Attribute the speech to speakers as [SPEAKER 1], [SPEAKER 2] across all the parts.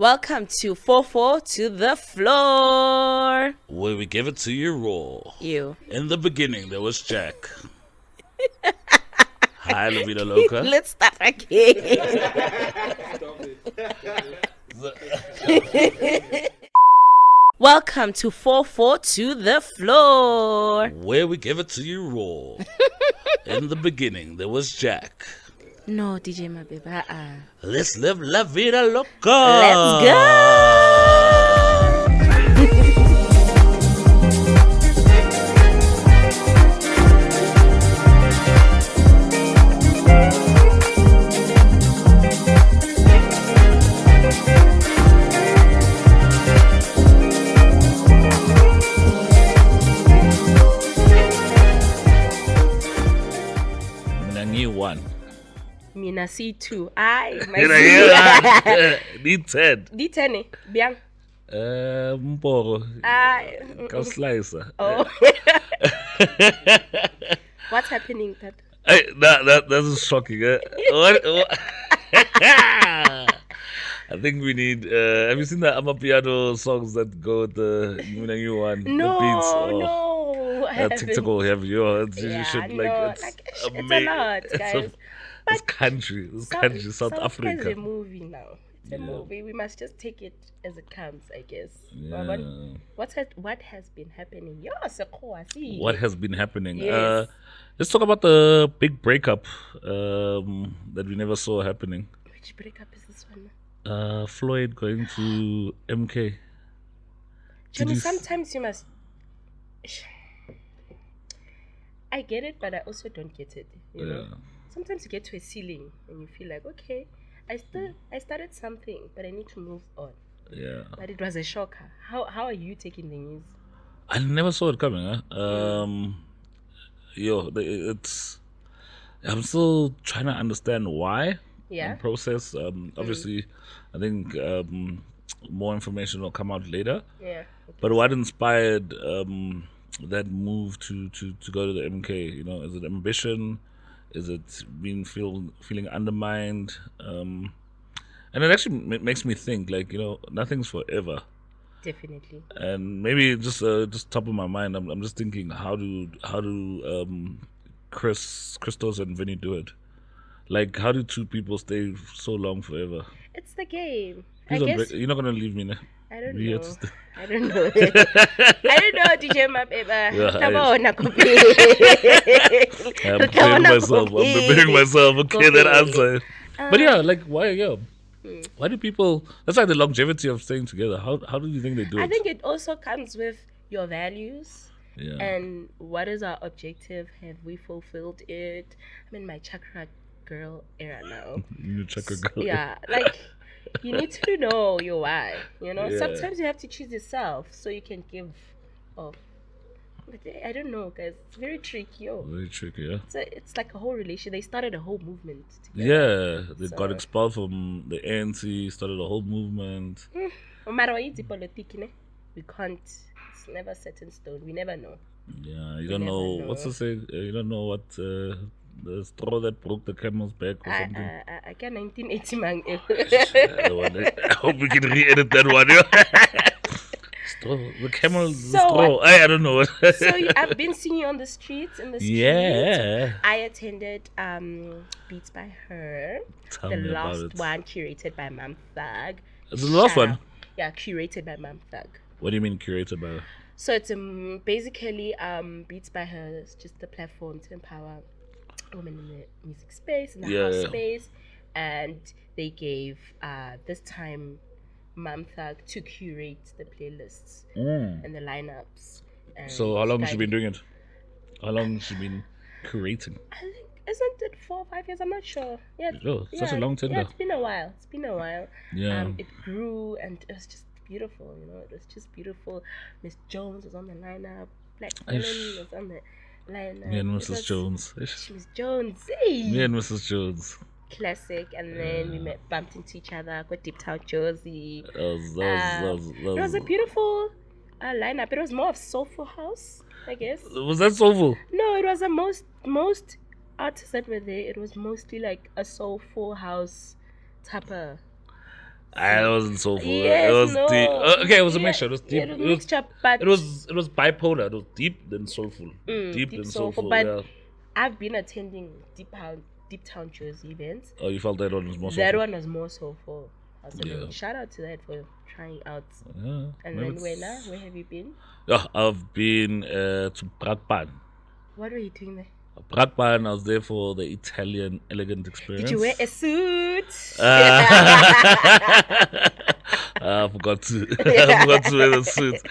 [SPEAKER 1] Welcome to 4-4 to the floor.
[SPEAKER 2] Where we give it to you raw.
[SPEAKER 1] You.
[SPEAKER 2] In the beginning, there was Jack. Hi, LAVITA Loca.
[SPEAKER 1] Let's start again. Welcome to 4-4 to the floor.
[SPEAKER 2] Where we give it to you raw. In the beginning, there was Jack.
[SPEAKER 1] No, DJ MABEBA.
[SPEAKER 2] Let's live La Vida Loca.
[SPEAKER 1] Let's go. Mina C2.
[SPEAKER 2] D10.
[SPEAKER 1] D10 Biang.
[SPEAKER 2] Mporo. Ka slicer.
[SPEAKER 1] Oh. What's happening, Dad?
[SPEAKER 2] Hey, that's shocking. What? I think we need. Have you seen the Amapiano songs that go with the new one?
[SPEAKER 1] No,
[SPEAKER 2] the beats? Oh,
[SPEAKER 1] no.
[SPEAKER 2] TikTok will have you. You should
[SPEAKER 1] it's a lot, guys.
[SPEAKER 2] It's country. South Africa.
[SPEAKER 1] It's a movie now. It's a movie. We must just take it as it comes, I guess.
[SPEAKER 2] Yeah.
[SPEAKER 1] What has been happening?
[SPEAKER 2] What has been happening?
[SPEAKER 1] Yes.
[SPEAKER 2] Let's talk about the big breakup that we never saw happening.
[SPEAKER 1] Which breakup is this one?
[SPEAKER 2] Floyd going to MK.
[SPEAKER 1] Johnny, sometimes you must. I get it, but I also don't get it. You know. Sometimes you get to a ceiling and you feel like, okay, I started something, but I need to move on.
[SPEAKER 2] Yeah.
[SPEAKER 1] But it was a shocker. How are you taking the news?
[SPEAKER 2] I never saw it coming. I'm still trying to understand why.
[SPEAKER 1] Yeah.
[SPEAKER 2] And process. Obviously, I think more information will come out later.
[SPEAKER 1] Yeah.
[SPEAKER 2] But what inspired that move to go to the MK? You know, is it ambition? Is it being feeling undermined? And it actually makes me think, like, you know, nothing's forever.
[SPEAKER 1] Definitely.
[SPEAKER 2] And maybe just top of my mind, I'm just thinking, how do Christos and Vinny do it? Like, how do two people stay so long forever?
[SPEAKER 1] It's the game.
[SPEAKER 2] You're not gonna leave me now.
[SPEAKER 1] I don't know. I don't know, DJ MABEBA.
[SPEAKER 2] I'm preparing myself. Okay, that answer. But yeah, like, why do people? That's like the longevity of staying together. How do you think they do it?
[SPEAKER 1] I think it also comes with your values.
[SPEAKER 2] Yeah.
[SPEAKER 1] And what is our objective? Have we fulfilled it? I'm in my chakra girl era now.
[SPEAKER 2] Your chakra girl.
[SPEAKER 1] Yeah, like. You need to know your why, you know.
[SPEAKER 2] Yeah.
[SPEAKER 1] Sometimes you have to choose yourself so you can give off. But I don't know, guys. It's very tricky.
[SPEAKER 2] Very tricky, yeah.
[SPEAKER 1] So it's like a whole relation. They started a whole movement together.
[SPEAKER 2] Yeah, they got expelled from the ANC, started a whole movement.
[SPEAKER 1] We can't. It's never set in stone. We never know.
[SPEAKER 2] Yeah, you don't know. What's the saying? You don't know what... the straw that broke the camel's back or something.
[SPEAKER 1] I got 1980 man.
[SPEAKER 2] I hope we can re-edit that one. Straw, the camel's straw. I don't know.
[SPEAKER 1] So I've been seeing you on the streets.
[SPEAKER 2] Yeah.
[SPEAKER 1] I attended Beats by Her.
[SPEAKER 2] Tell
[SPEAKER 1] the
[SPEAKER 2] me
[SPEAKER 1] last
[SPEAKER 2] about it.
[SPEAKER 1] one curated by Mam Thug.
[SPEAKER 2] It's the last one?
[SPEAKER 1] Yeah, curated by Mam Thug.
[SPEAKER 2] What do you mean curated by her?
[SPEAKER 1] So it's basically Beats by Her is just a platform to empower women in the music space, in the house space, and they gave this time Mam Thug to curate the playlists and the lineups. And
[SPEAKER 2] so how long has she been doing it? How long has she been curating?
[SPEAKER 1] I think, isn't it 4 or 5 years? I'm not sure. Yeah,
[SPEAKER 2] such a long tenure.
[SPEAKER 1] Yeah, it's been a while.
[SPEAKER 2] Yeah.
[SPEAKER 1] It grew and it was just beautiful. You know, it was just beautiful. Miss Jones was on the lineup. Black Women was on the lineup.
[SPEAKER 2] Me and Mrs. Jones.
[SPEAKER 1] Miss Jones. Hey.
[SPEAKER 2] Me and Mrs. Jones.
[SPEAKER 1] Classic. And then we bumped into each other. Got dipped out Josie.
[SPEAKER 2] It
[SPEAKER 1] was a beautiful lineup. It was more of soulful house, I guess.
[SPEAKER 2] Was that soulful?
[SPEAKER 1] No, it was a most artists that were there. It was mostly like a soulful house type of
[SPEAKER 2] I wasn't soulful. It
[SPEAKER 1] Yes,
[SPEAKER 2] was deep.
[SPEAKER 1] no.
[SPEAKER 2] Okay, it was a
[SPEAKER 1] Yeah,
[SPEAKER 2] mixture. It was
[SPEAKER 1] yeah,
[SPEAKER 2] deep.
[SPEAKER 1] it was a mixture, but
[SPEAKER 2] It was bipolar. It was deep then soulful. Deep
[SPEAKER 1] deep
[SPEAKER 2] then
[SPEAKER 1] soulful.
[SPEAKER 2] soulful.
[SPEAKER 1] But
[SPEAKER 2] Yeah.
[SPEAKER 1] I've been attending Deep Town Jersey events.
[SPEAKER 2] Oh, you felt that one was more
[SPEAKER 1] That
[SPEAKER 2] soulful.
[SPEAKER 1] one was more soulful.
[SPEAKER 2] Yeah.
[SPEAKER 1] Shout out to that for trying out.
[SPEAKER 2] Yeah.
[SPEAKER 1] And
[SPEAKER 2] maybe
[SPEAKER 1] then where have you been?
[SPEAKER 2] Yeah, I've been to Brakpan.
[SPEAKER 1] What were you doing there?
[SPEAKER 2] Brakpan, I was there for the Italian elegant experience.
[SPEAKER 1] Did you wear a suit?
[SPEAKER 2] I forgot to. I forgot to wear the suit.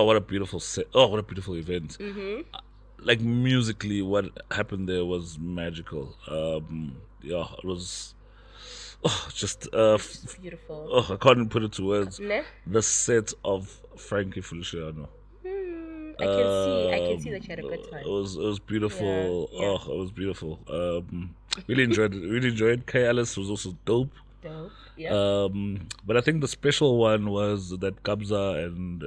[SPEAKER 2] What a beautiful set. Oh, what a beautiful event. Like musically, what happened there was magical. Yeah, it was. Oh, just
[SPEAKER 1] It's beautiful.
[SPEAKER 2] oh, I can't even put it to words.
[SPEAKER 1] Ne?
[SPEAKER 2] The set of Frankie Feliciano.
[SPEAKER 1] I can see that you had a good time.
[SPEAKER 2] It was beautiful.
[SPEAKER 1] Yeah, yeah.
[SPEAKER 2] Oh, it was beautiful. Really enjoyed it. Really enjoyed. K Alice was also dope.
[SPEAKER 1] Dope. Yeah.
[SPEAKER 2] But I think the special one was that Kabza and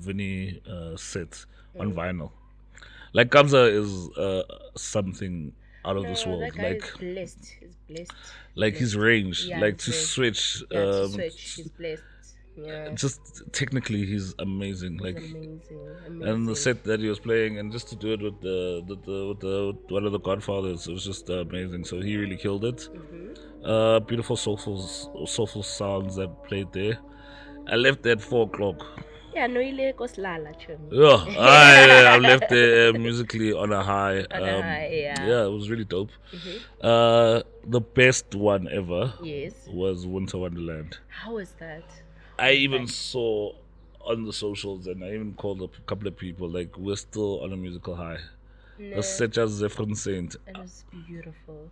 [SPEAKER 2] Vinny set on vinyl. Like Kabza is something out of this world.
[SPEAKER 1] That guy
[SPEAKER 2] Like
[SPEAKER 1] is blessed. He's blessed.
[SPEAKER 2] like his range,
[SPEAKER 1] Yeah,
[SPEAKER 2] like
[SPEAKER 1] his
[SPEAKER 2] to
[SPEAKER 1] range.
[SPEAKER 2] switch.
[SPEAKER 1] Yeah, to switch. He's blessed. Yeah.
[SPEAKER 2] Just technically, he's amazing. Like,
[SPEAKER 1] Amazing.
[SPEAKER 2] and the set that he was playing, and just to do it with with one of the Godfathers, it was just amazing. So he really killed it. Beautiful soulful sounds that played there. I left there at 4 o'clock.
[SPEAKER 1] Yeah, no, ile koslala chumi.
[SPEAKER 2] Yeah, I left there musically on a high.
[SPEAKER 1] Yeah.
[SPEAKER 2] It was really dope. The best one ever
[SPEAKER 1] Yes.
[SPEAKER 2] was Winter Wonderland.
[SPEAKER 1] How was that?
[SPEAKER 2] I even saw on the socials, and I even called up a couple of people. Like, we're still on a musical high.
[SPEAKER 1] No,
[SPEAKER 2] The such as Zephyrin Saint.
[SPEAKER 1] it was beautiful.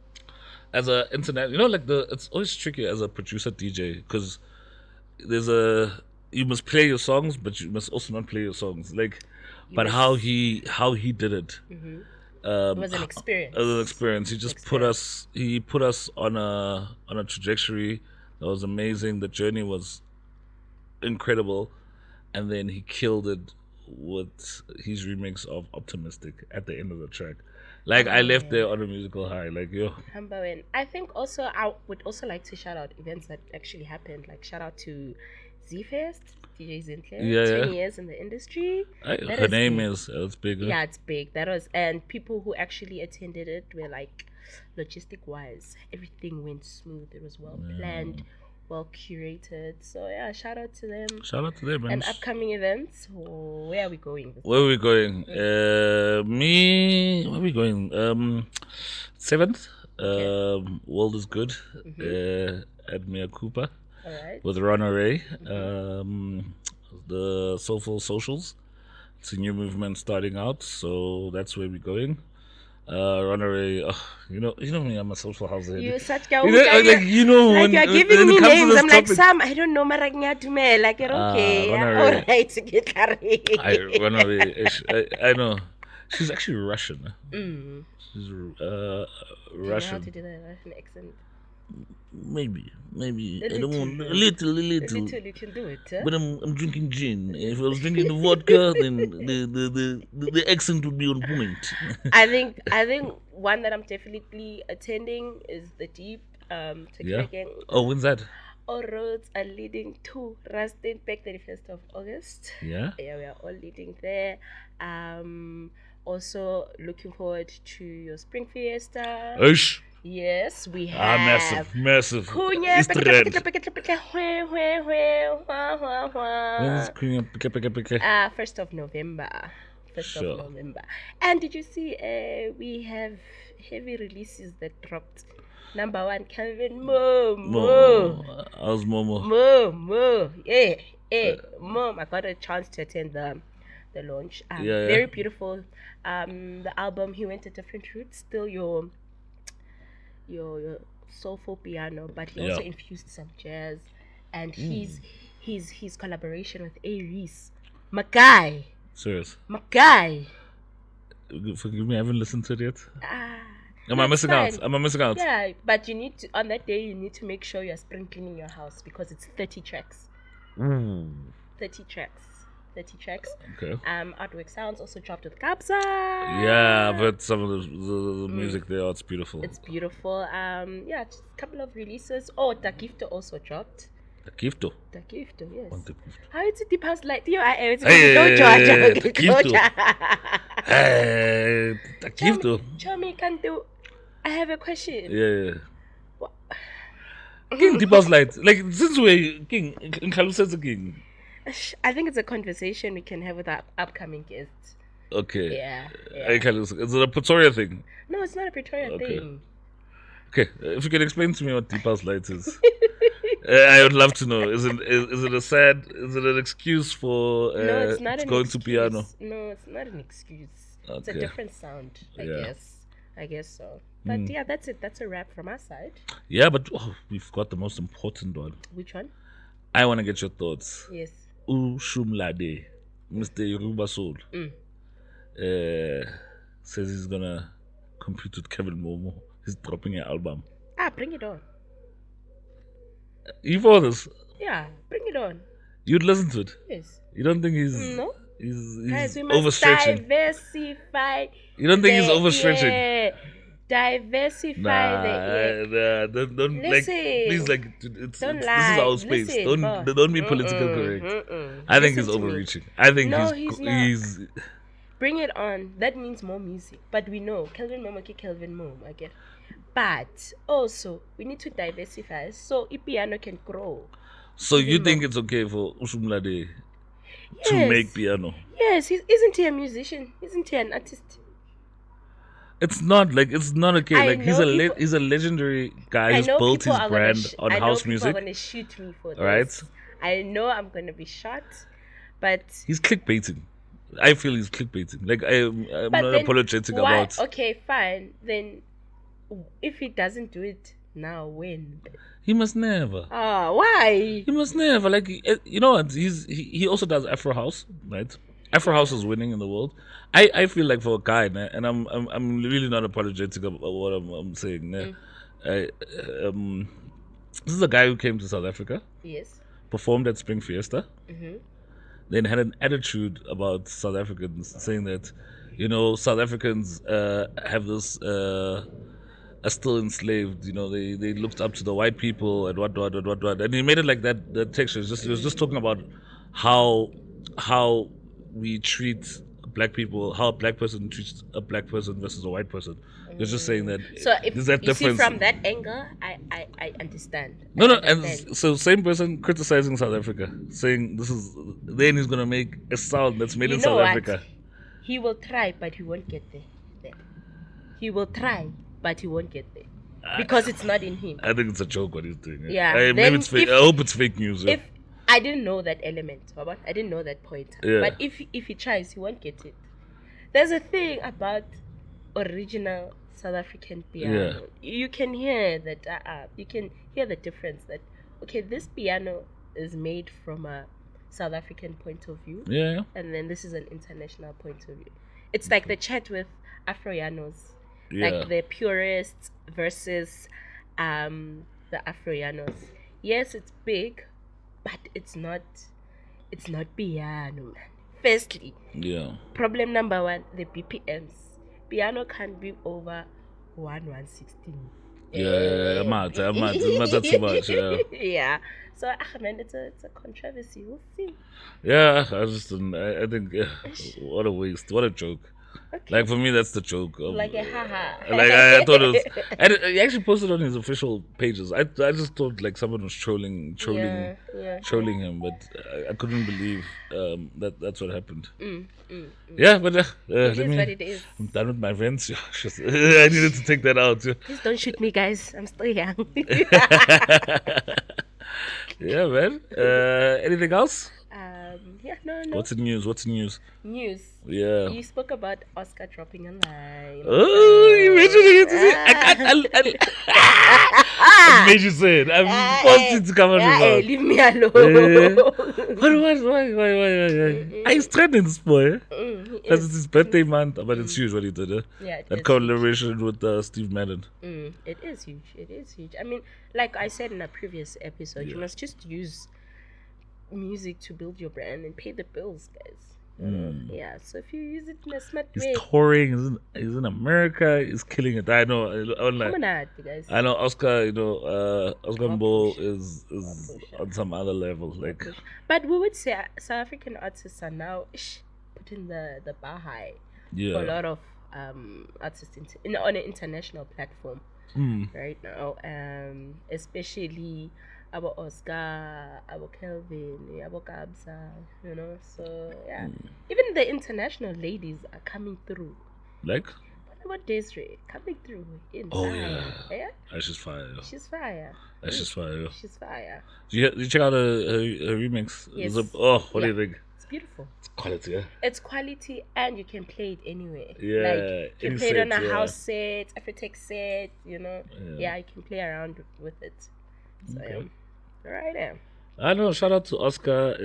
[SPEAKER 2] As a internet, it's always tricky as a producer DJ because you must play your songs, but you must also not play your songs. Like, but how he did it.
[SPEAKER 1] It was an experience.
[SPEAKER 2] It was an experience. He just put us on a trajectory that was amazing. The journey was incredible, and then he killed it with his remix of Optimistic at the end of the track. Like, I left there on a musical high. Like, yo,
[SPEAKER 1] I think also I would also like to shout out events that actually happened. Like, shout out to Z-Fest, DJ Zintle, 20 years in the industry.
[SPEAKER 2] Her name is it's big.
[SPEAKER 1] Yeah, it's big. That was, and people who actually attended it were like, logistic wise, everything went smooth. It was well planned, well curated. So yeah, shout out to them.
[SPEAKER 2] Shout out to them, man.
[SPEAKER 1] And upcoming events. Where are we going?
[SPEAKER 2] Where are we going? Where are we going? 7th. World is Good. At Mia Cooper.
[SPEAKER 1] All right.
[SPEAKER 2] With Ron Ray. The Soulful Socials. It's a new movement starting out, so that's where we're going. Ron Ray, you know me, I'm a social house head.
[SPEAKER 1] You such
[SPEAKER 2] like when
[SPEAKER 1] you're giving me names. I'm like, Sam, I don't know Maragnya to me. Like, okay, all right, to get
[SPEAKER 2] Ron Ray, I know. She's actually Russian. She's Russian.
[SPEAKER 1] Do you know how to do the Russian accent?
[SPEAKER 2] Maybe. I don't want a little.
[SPEAKER 1] You can do it. Huh?
[SPEAKER 2] But I'm drinking gin. If I was drinking the vodka, then the accent would be on point.
[SPEAKER 1] I think one that I'm definitely attending is the Deep Tequila Gang.
[SPEAKER 2] Oh, when's that?
[SPEAKER 1] All roads are leading to Rustenburg, 31st of August.
[SPEAKER 2] Yeah.
[SPEAKER 1] Yeah, we are all leading there. Also looking forward to your Spring Fiesta.
[SPEAKER 2] Ish.
[SPEAKER 1] Yes, we have.
[SPEAKER 2] Massive.
[SPEAKER 1] Kunya,
[SPEAKER 2] Easter egg. When's Kunya?
[SPEAKER 1] 1st of November. 1st of November. And did you see we have heavy releases that dropped? Number 1, Calvin Mo.
[SPEAKER 2] How's Momo?
[SPEAKER 1] Mo. Yeah. Mom, I got a chance to attend the launch. Very beautiful. The album, he went a different route. Still your soulful piano, but he also infused some jazz, and his collaboration with Aries, Mackay.
[SPEAKER 2] Serious?
[SPEAKER 1] Mackay.
[SPEAKER 2] Forgive me, I haven't listened to it yet. Am I missing out?
[SPEAKER 1] Yeah, but you need to, on that day, you need to make sure you're spring cleaning your house because it's 30 tracks. 30 tracks. 30 tracks.
[SPEAKER 2] Okay.
[SPEAKER 1] Artwork Sounds also dropped with Kabza.
[SPEAKER 2] Yeah, I've heard some of the music there. It's beautiful.
[SPEAKER 1] It's beautiful. Yeah, just a couple of releases. Oh, Takifto also dropped.
[SPEAKER 2] Takifto.
[SPEAKER 1] Takifto, yes.
[SPEAKER 2] Takifto.
[SPEAKER 1] How is it the past like you? It's
[SPEAKER 2] Takifto. Takifto.
[SPEAKER 1] Chomi, can do. I have a question.
[SPEAKER 2] Yeah. King Deepa's light. Like since we're King, Nkalusa's a king.
[SPEAKER 1] I think it's a conversation we can have with our upcoming guests.
[SPEAKER 2] Okay.
[SPEAKER 1] Yeah.
[SPEAKER 2] Is it a Pretoria thing?
[SPEAKER 1] No, it's not a Pretoria thing.
[SPEAKER 2] Okay, if you can explain to me what Deepa's light is, I would love to know. Is it an excuse for
[SPEAKER 1] no, it's not an
[SPEAKER 2] going
[SPEAKER 1] excuse.
[SPEAKER 2] to piano?
[SPEAKER 1] No, it's not an excuse.
[SPEAKER 2] Okay.
[SPEAKER 1] It's a different sound, I guess so. But yeah, that's it. That's a wrap from our side.
[SPEAKER 2] Yeah, but we've got the most important one.
[SPEAKER 1] Which one?
[SPEAKER 2] I want to get your thoughts.
[SPEAKER 1] Yes.
[SPEAKER 2] Shumlade, Mr. Yoruba Soul, says he's gonna compete with Kevin Momo. He's dropping an album.
[SPEAKER 1] Bring it on.
[SPEAKER 2] You for this?
[SPEAKER 1] Yeah, bring it on.
[SPEAKER 2] You'd listen to it?
[SPEAKER 1] Yes.
[SPEAKER 2] You don't think he's...
[SPEAKER 1] No.
[SPEAKER 2] He's
[SPEAKER 1] Guys, we must
[SPEAKER 2] overstretching?
[SPEAKER 1] Diversify.
[SPEAKER 2] You don't think he's overstretching?
[SPEAKER 1] Yeah. Diversify.
[SPEAKER 2] Don't
[SPEAKER 1] Listen,
[SPEAKER 2] like. Please, like, this
[SPEAKER 1] don't
[SPEAKER 2] is
[SPEAKER 1] lie.
[SPEAKER 2] our space.
[SPEAKER 1] Listen,
[SPEAKER 2] don't be political correct. I think he's
[SPEAKER 1] Listen to me.
[SPEAKER 2] overreaching. I think
[SPEAKER 1] No,
[SPEAKER 2] he's
[SPEAKER 1] not. Bring it on. That means more music. But we know Kelvin Mom, Kelvin Mom. I get. But also we need to diversify so piano can grow.
[SPEAKER 2] So you think it's okay for Ushumlade to make piano?
[SPEAKER 1] Yes, isn't he a musician? Isn't he an artist?
[SPEAKER 2] It's not okay. Like he's a legendary guy who's built his brand on house music.
[SPEAKER 1] I know people are gonna shoot me for this.
[SPEAKER 2] Right?
[SPEAKER 1] I know I'm gonna be shot, but
[SPEAKER 2] he's clickbaiting. I feel he's clickbaiting. Like I'm not apologetic about.
[SPEAKER 1] Okay, fine. Then if he doesn't do it now, when?
[SPEAKER 2] He must never.
[SPEAKER 1] Why?
[SPEAKER 2] He must never. Like you know what? He also does Afro House, right? Afro House is winning in the world. I feel like for a guy, and I'm really not apologetic about what I'm saying. This is a guy who came to South Africa.
[SPEAKER 1] Yes.
[SPEAKER 2] Performed at Spring Fiesta.
[SPEAKER 1] Mm-hmm.
[SPEAKER 2] Then had an attitude about South Africans, saying that, South Africans have this are still enslaved. They looked up to the white people and what. And he made it like that texture. He was just talking about how we treat black people, how a black person treats a black person versus a white person. You're just saying that.
[SPEAKER 1] So if
[SPEAKER 2] there's that
[SPEAKER 1] you
[SPEAKER 2] difference.
[SPEAKER 1] see from that angle, I understand.
[SPEAKER 2] No, and so same person criticizing South Africa, saying then he's gonna make a sound that's made in South Africa.
[SPEAKER 1] He will try, but he won't get there. He will try, but he won't get there because it's not in him.
[SPEAKER 2] I think it's a joke what he's doing.
[SPEAKER 1] Yeah.
[SPEAKER 2] Maybe it's fake. I hope it's fake news.
[SPEAKER 1] If I didn't know that element, I didn't know that point.
[SPEAKER 2] Yeah.
[SPEAKER 1] But if he tries, he won't get it. There's a thing about original South African piano.
[SPEAKER 2] Yeah.
[SPEAKER 1] You can hear that. You can hear the difference. That this piano is made from a South African point of view.
[SPEAKER 2] Yeah.
[SPEAKER 1] And then this is an international point of view. It's like the chat with Afroianos.
[SPEAKER 2] Yeah.
[SPEAKER 1] Like the purists versus the Afroianos. Yes, it's big, but it's not piano. Firstly, problem number one, the BPMs. Piano can't be over 116.
[SPEAKER 2] Yeah, matter too much. Yeah.
[SPEAKER 1] Yeah. So, man, it's a controversy. We'll see.
[SPEAKER 2] Yeah, I think what a waste, what a joke.
[SPEAKER 1] Okay.
[SPEAKER 2] Like for me, that's the joke.
[SPEAKER 1] Like a haha.
[SPEAKER 2] Like I thought it was. And he actually posted on his official pages. I just thought like someone was trolling him, but I couldn't believe that's what happened. Yeah, but
[SPEAKER 1] it is what it is.
[SPEAKER 2] I'm done with my rants. I needed to take that out.
[SPEAKER 1] Please don't shoot me, guys. I'm still young.
[SPEAKER 2] Yeah, man. Anything else?
[SPEAKER 1] No.
[SPEAKER 2] What's the news?
[SPEAKER 1] News.
[SPEAKER 2] Yeah.
[SPEAKER 1] You spoke about Oscar dropping a line.
[SPEAKER 2] Oh, you mentioned it. I made you say it. I'm forced you to come on with
[SPEAKER 1] leave me alone.
[SPEAKER 2] Why? He's threatening this boy. Because it's his birthday month, but it's huge what he did.
[SPEAKER 1] Yeah,
[SPEAKER 2] that collaboration with Steve Madden.
[SPEAKER 1] It is huge. I mean, like I said in a previous episode, you must just use music to build your brand and pay the bills, guys. Yeah, so if you use it in a smart
[SPEAKER 2] He's
[SPEAKER 1] way,
[SPEAKER 2] touring. He's in America. He's killing it. I know.
[SPEAKER 1] come on, guys.
[SPEAKER 2] I know Oscar. Oscar
[SPEAKER 1] More
[SPEAKER 2] Mbo
[SPEAKER 1] push.
[SPEAKER 2] is on some other level. Like,
[SPEAKER 1] but we would say South African artists are now putting the bar high for a lot of artists on an international platform right now. Especially our Oscar, our Kelvin, our Kabza, So yeah, even the international ladies are coming through.
[SPEAKER 2] Like,
[SPEAKER 1] what about Desiree coming through in
[SPEAKER 2] yeah.
[SPEAKER 1] Yeah?
[SPEAKER 2] She's fire.
[SPEAKER 1] She's fire.
[SPEAKER 2] She's fire.
[SPEAKER 1] She's fire.
[SPEAKER 2] Did you check out her remix?
[SPEAKER 1] Yes.
[SPEAKER 2] What do you think?
[SPEAKER 1] It's beautiful.
[SPEAKER 2] It's quality, yeah?
[SPEAKER 1] It's quality, and you can play it anywhere.
[SPEAKER 2] Yeah.
[SPEAKER 1] Like, you can play it on a house set, Afrotech set, Yeah, you can play around with it. So, right there.
[SPEAKER 2] I know. Shout out to Oscar.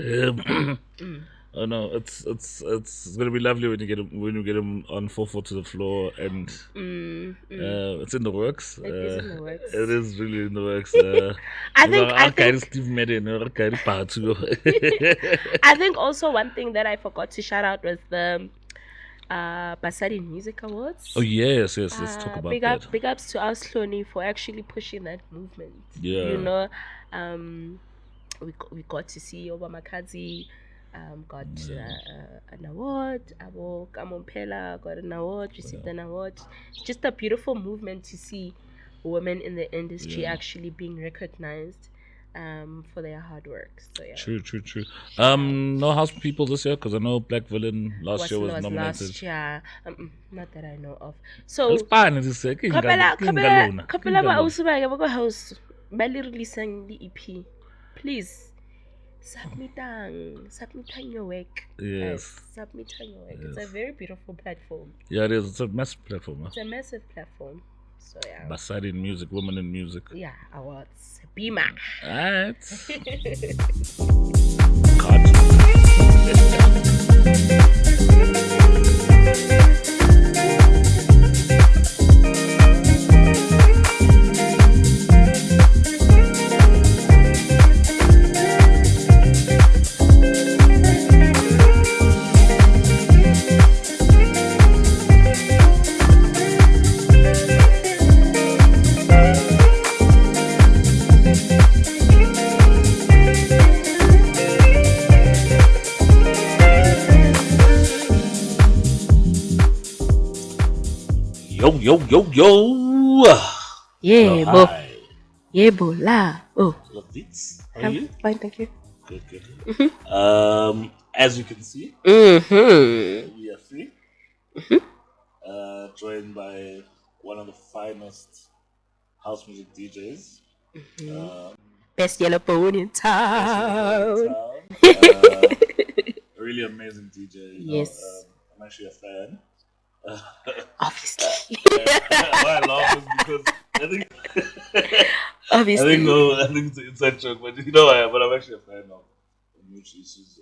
[SPEAKER 2] Oh no, it's gonna be lovely when you get him on 4-4 to the floor, and it's in the works.
[SPEAKER 1] It is in the works.
[SPEAKER 2] It is really in the works.
[SPEAKER 1] I think
[SPEAKER 2] Steve Madden,
[SPEAKER 1] I think also one thing that I forgot to shout out was the Bassment Music Awards.
[SPEAKER 2] Oh yes, let's talk about that.
[SPEAKER 1] Big ups to us, Hloni, for actually pushing that movement.
[SPEAKER 2] Yeah.
[SPEAKER 1] We got to see Obama Kazi got an award. Abo Kamompela got an award, received an award. It's just a beautiful movement to see women in the industry actually being recognized for their hard work. So yeah.
[SPEAKER 2] True. No house people this year, because I know Black Villain last year was nominated.
[SPEAKER 1] Last year, not that I know of. So
[SPEAKER 2] it's fine. It's like
[SPEAKER 1] Kapela ba usuba ke boko house ba le releasing the EP. Please submit your work.
[SPEAKER 2] Yes.
[SPEAKER 1] Submit your work. It's a very beautiful platform.
[SPEAKER 2] Yeah, it is. It's a massive platform.
[SPEAKER 1] It's a massive platform. So yeah.
[SPEAKER 2] Bassard in music, women in music.
[SPEAKER 1] Yeah, awards. Bima.
[SPEAKER 2] Alright. Yo.
[SPEAKER 1] Yeah, bo. Yeah, bo la. Oh.
[SPEAKER 2] LAVITA. How are you?
[SPEAKER 1] Fine, thank you.
[SPEAKER 2] Good. As you can see, we are free. Joined by one of the finest house music DJs.
[SPEAKER 1] Best yellow bone in town.
[SPEAKER 2] Really amazing DJ.
[SPEAKER 1] Yes.
[SPEAKER 2] I'm actually a fan.
[SPEAKER 1] Obviously.
[SPEAKER 2] Why I laugh is because I think
[SPEAKER 1] Obviously.
[SPEAKER 2] I think it's an inside joke, but but I'm actually a fan of Mootjies.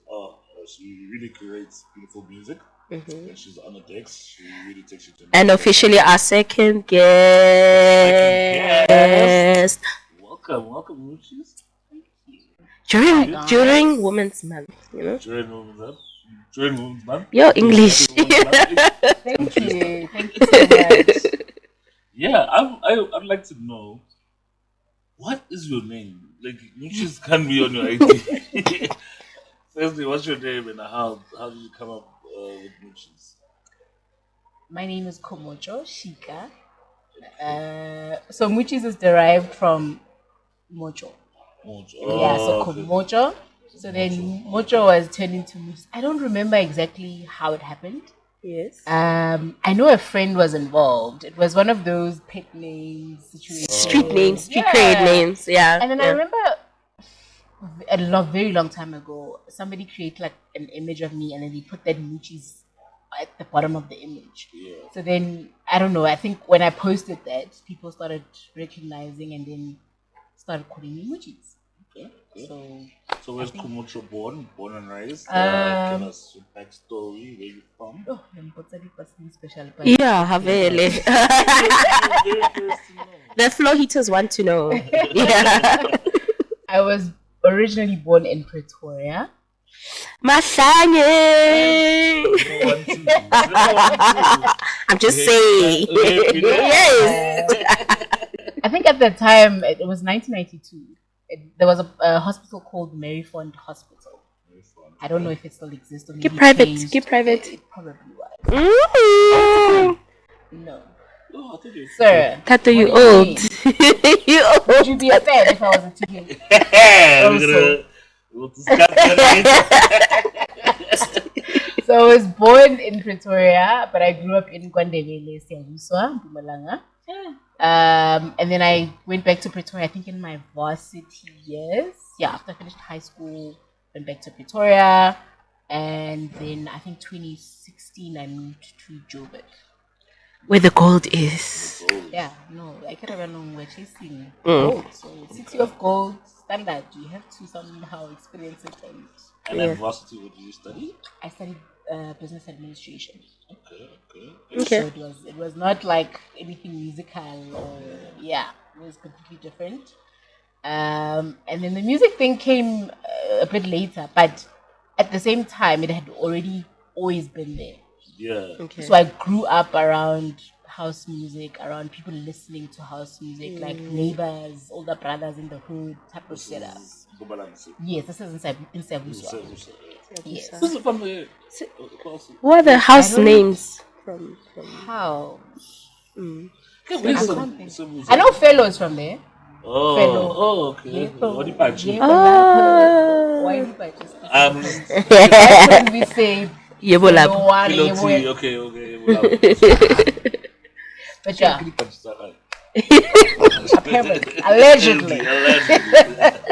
[SPEAKER 2] She really creates beautiful music. When she's on the decks, she really takes you to.
[SPEAKER 1] And officially our second guest.
[SPEAKER 2] Welcome, Mootjies. Thank you.
[SPEAKER 1] During Women's Month,
[SPEAKER 2] During Women's Month.
[SPEAKER 1] Your English.
[SPEAKER 3] Thank you so much.
[SPEAKER 2] Yeah, I'd like to know, what is your name? Like, Mootjies can't be on your ID. Firstly, what's your name and how did you come up with Mootjies?
[SPEAKER 3] My name is Komojo Shika. So Mootjies is derived from Mojo. Yeah, so Komojo. So then Mojo was turned into Mootjies. I don't remember exactly how it happened.
[SPEAKER 1] Yes.
[SPEAKER 3] I know a friend was involved. It was one of those pet names situations.
[SPEAKER 1] Street names, street cred names. Yeah.
[SPEAKER 3] And then I remember very long time ago, somebody created like an image of me, and then they put that Mootjies at the bottom of the image.
[SPEAKER 2] Yeah.
[SPEAKER 3] So then I don't know. I think when I posted that, people started recognizing and then started calling me Mootjies.
[SPEAKER 2] Okay.
[SPEAKER 3] So
[SPEAKER 2] where's Komocho born and raised? Give us your backstory, where you from?
[SPEAKER 3] Oh, special.
[SPEAKER 1] Yeah, Havele. The floor heaters want to know. Yeah.
[SPEAKER 3] I was originally born in Pretoria.
[SPEAKER 1] Masanye. I'm just saying. Yes.
[SPEAKER 3] I think at the time it was 1992. There was a hospital called Maryfond Hospital. I don't know if it still exists or maybe
[SPEAKER 1] Keep private.
[SPEAKER 3] changed.
[SPEAKER 1] Keep private.
[SPEAKER 3] It probably was. No.
[SPEAKER 2] Oh, I think it's
[SPEAKER 3] Sir.
[SPEAKER 1] Tato, you
[SPEAKER 3] what do
[SPEAKER 1] old.
[SPEAKER 3] mean?
[SPEAKER 1] You old.
[SPEAKER 3] Would you be a fan if I was a chicken?
[SPEAKER 2] We'll discuss that
[SPEAKER 3] So I was born in Pretoria, but I grew up in Kwandebele, Siyabuswa, Mpumalanga. And then I went back to Pretoria, I think in my varsity years. Yeah, after I finished high school, went back to Pretoria. And then I think 2016 I moved to Joburg.
[SPEAKER 1] Where the gold is.
[SPEAKER 3] Yeah, no, I can't remember we're chasing gold. So city of gold, standard. You have to somehow experience it.
[SPEAKER 2] And at varsity, what did you study?
[SPEAKER 3] I studied business administration.
[SPEAKER 2] Okay.
[SPEAKER 3] So it was not like anything musical or it was completely different. And then the music thing came a bit later, but at the same time, it had already always been there.
[SPEAKER 2] Yeah.
[SPEAKER 1] Okay.
[SPEAKER 3] So I grew up around house music, around people listening to house music, like neighbors, older brothers in the hood type of setup. Yes, this is in Siyabuswa. Yes.
[SPEAKER 2] This is from the.
[SPEAKER 1] What are the house names from?
[SPEAKER 3] How?
[SPEAKER 2] I
[SPEAKER 3] know Fellows from there.
[SPEAKER 2] Okay. What do you patch?
[SPEAKER 3] Why do you patch? That's when we say
[SPEAKER 1] Yebolab.
[SPEAKER 2] Okay.
[SPEAKER 3] But yeah. Apparently, allegedly.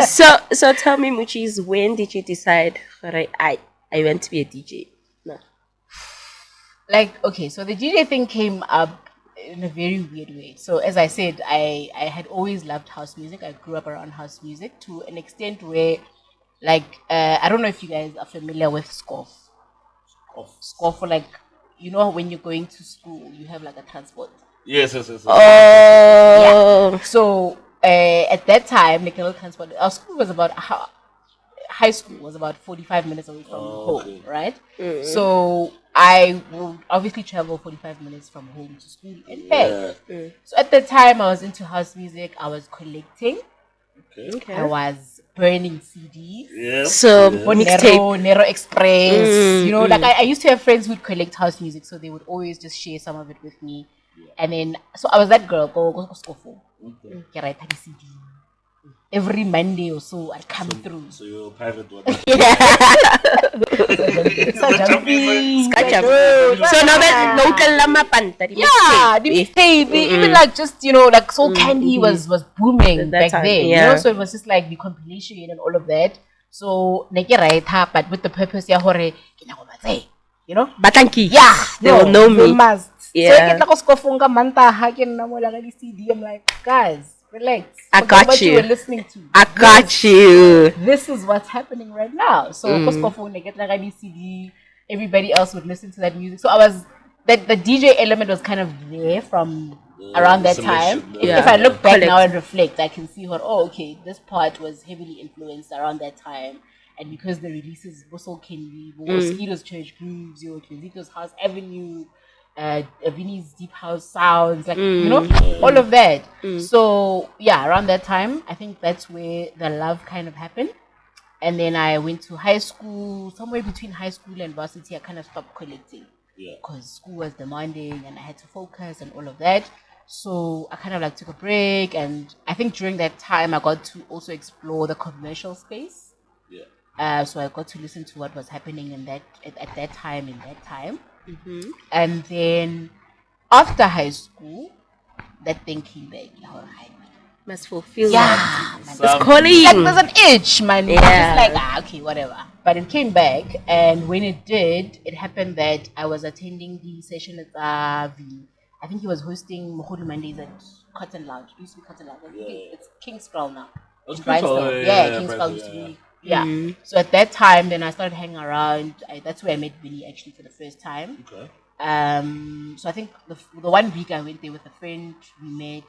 [SPEAKER 1] So tell me, Mootjies, when did you decide that I went to be a DJ? No.
[SPEAKER 3] Like, okay, so the DJ thing came up in a very weird way. So as I said, I had always loved house music. I grew up around house music to an extent where, like, I don't know if you guys are familiar with scoff. Scoff, for like, you know, when you're going to school, you have like a transport.
[SPEAKER 2] Yes.
[SPEAKER 1] Oh.
[SPEAKER 3] Yeah. So at that time, like, transport, our school was about high school was about 45 minutes away from home, right? So I would obviously travel 45 minutes from home to school and back. So at the time, I was into house music. I was collecting.
[SPEAKER 1] Okay.
[SPEAKER 3] I was burning CDs.
[SPEAKER 1] So mixtape.
[SPEAKER 3] Nero Express. You know, like I used to have friends who'd collect house music, so they would always just share some of it with me. And then, so I was that girl. Go scofo. Get right the CD. Every Monday or so, I'd come through.
[SPEAKER 2] So you're a private one.
[SPEAKER 1] So now that local lama panta.
[SPEAKER 3] Yeah, the mixtape. Even like just, you know, like Soul Candy was booming back then. You know, so it was just like the compilation and all of that. So but with the purpose you know,
[SPEAKER 1] Batanki.
[SPEAKER 3] yeah,
[SPEAKER 1] They'll know me.
[SPEAKER 3] They must.
[SPEAKER 1] Yeah.
[SPEAKER 3] So I'm like, guys, relax.
[SPEAKER 1] I
[SPEAKER 3] Forget
[SPEAKER 1] got
[SPEAKER 3] what
[SPEAKER 1] you.
[SPEAKER 3] you were listening to.
[SPEAKER 1] I got you.
[SPEAKER 3] This is what's happening right now. So CD, everybody else would listen to that music. So I was the DJ element was kind of there from around that time. If I look back now and reflect, I can see okay, this part was heavily influenced around that time. And because the releases also can be Mosquito's Church Grooves, Kizito's House Avenue, Vinny's Deep House Sounds, like, you know, all of that. So, yeah, around that time, I think that's where the love kind of happened. And then I went to high school, somewhere between high school and varsity, I kind of stopped collecting. Because school was demanding and I had to focus and all of that. So I kind of like took a break. And I think during that time, I got to also explore the commercial space. So I got to listen to what was happening in that at that time. And then after high school, that thing came back.
[SPEAKER 1] Must fulfill
[SPEAKER 3] that.
[SPEAKER 1] It's calling.
[SPEAKER 3] Like there's an itch, man. Yeah. It's like okay, whatever. But it came back, and when it did, it happened that I was attending the session at I think he was hosting Mohodu Mondays at Cotton Lounge. It used to be Cotton Lounge. It's King's Crown now.
[SPEAKER 2] King's Crown.
[SPEAKER 3] King's Crown used to be. Yeah. So at that time, then I started hanging around. That's where I met Vinny actually for the first time.
[SPEAKER 2] Okay.
[SPEAKER 3] So I think the 1 week I went there with a friend, we met.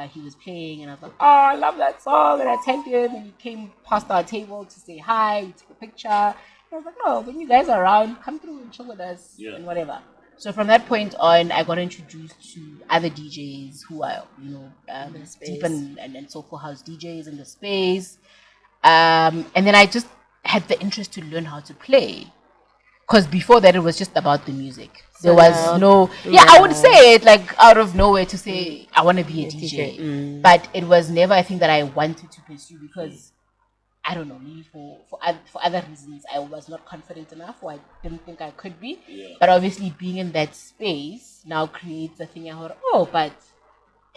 [SPEAKER 3] he was playing, and I was like, oh, I love that song, and I tagged him, and he came past our table to say hi, we took a picture. And I was like, no, when you guys are around, come through and chill with us and whatever. So from that point on, I got introduced to other DJs who are, deep and soulful house DJs in the space. And then I just had the interest to learn how to play. Because before that, it was just about the music. There was no... Yeah, I would say it like out of nowhere to say, I want to be a DJ. But it was never a thing that I wanted to pursue because, I don't know, maybe for other reasons, I was not confident enough or I didn't think I could be. Yeah. But obviously being in that space now creates a thing. I thought, oh, but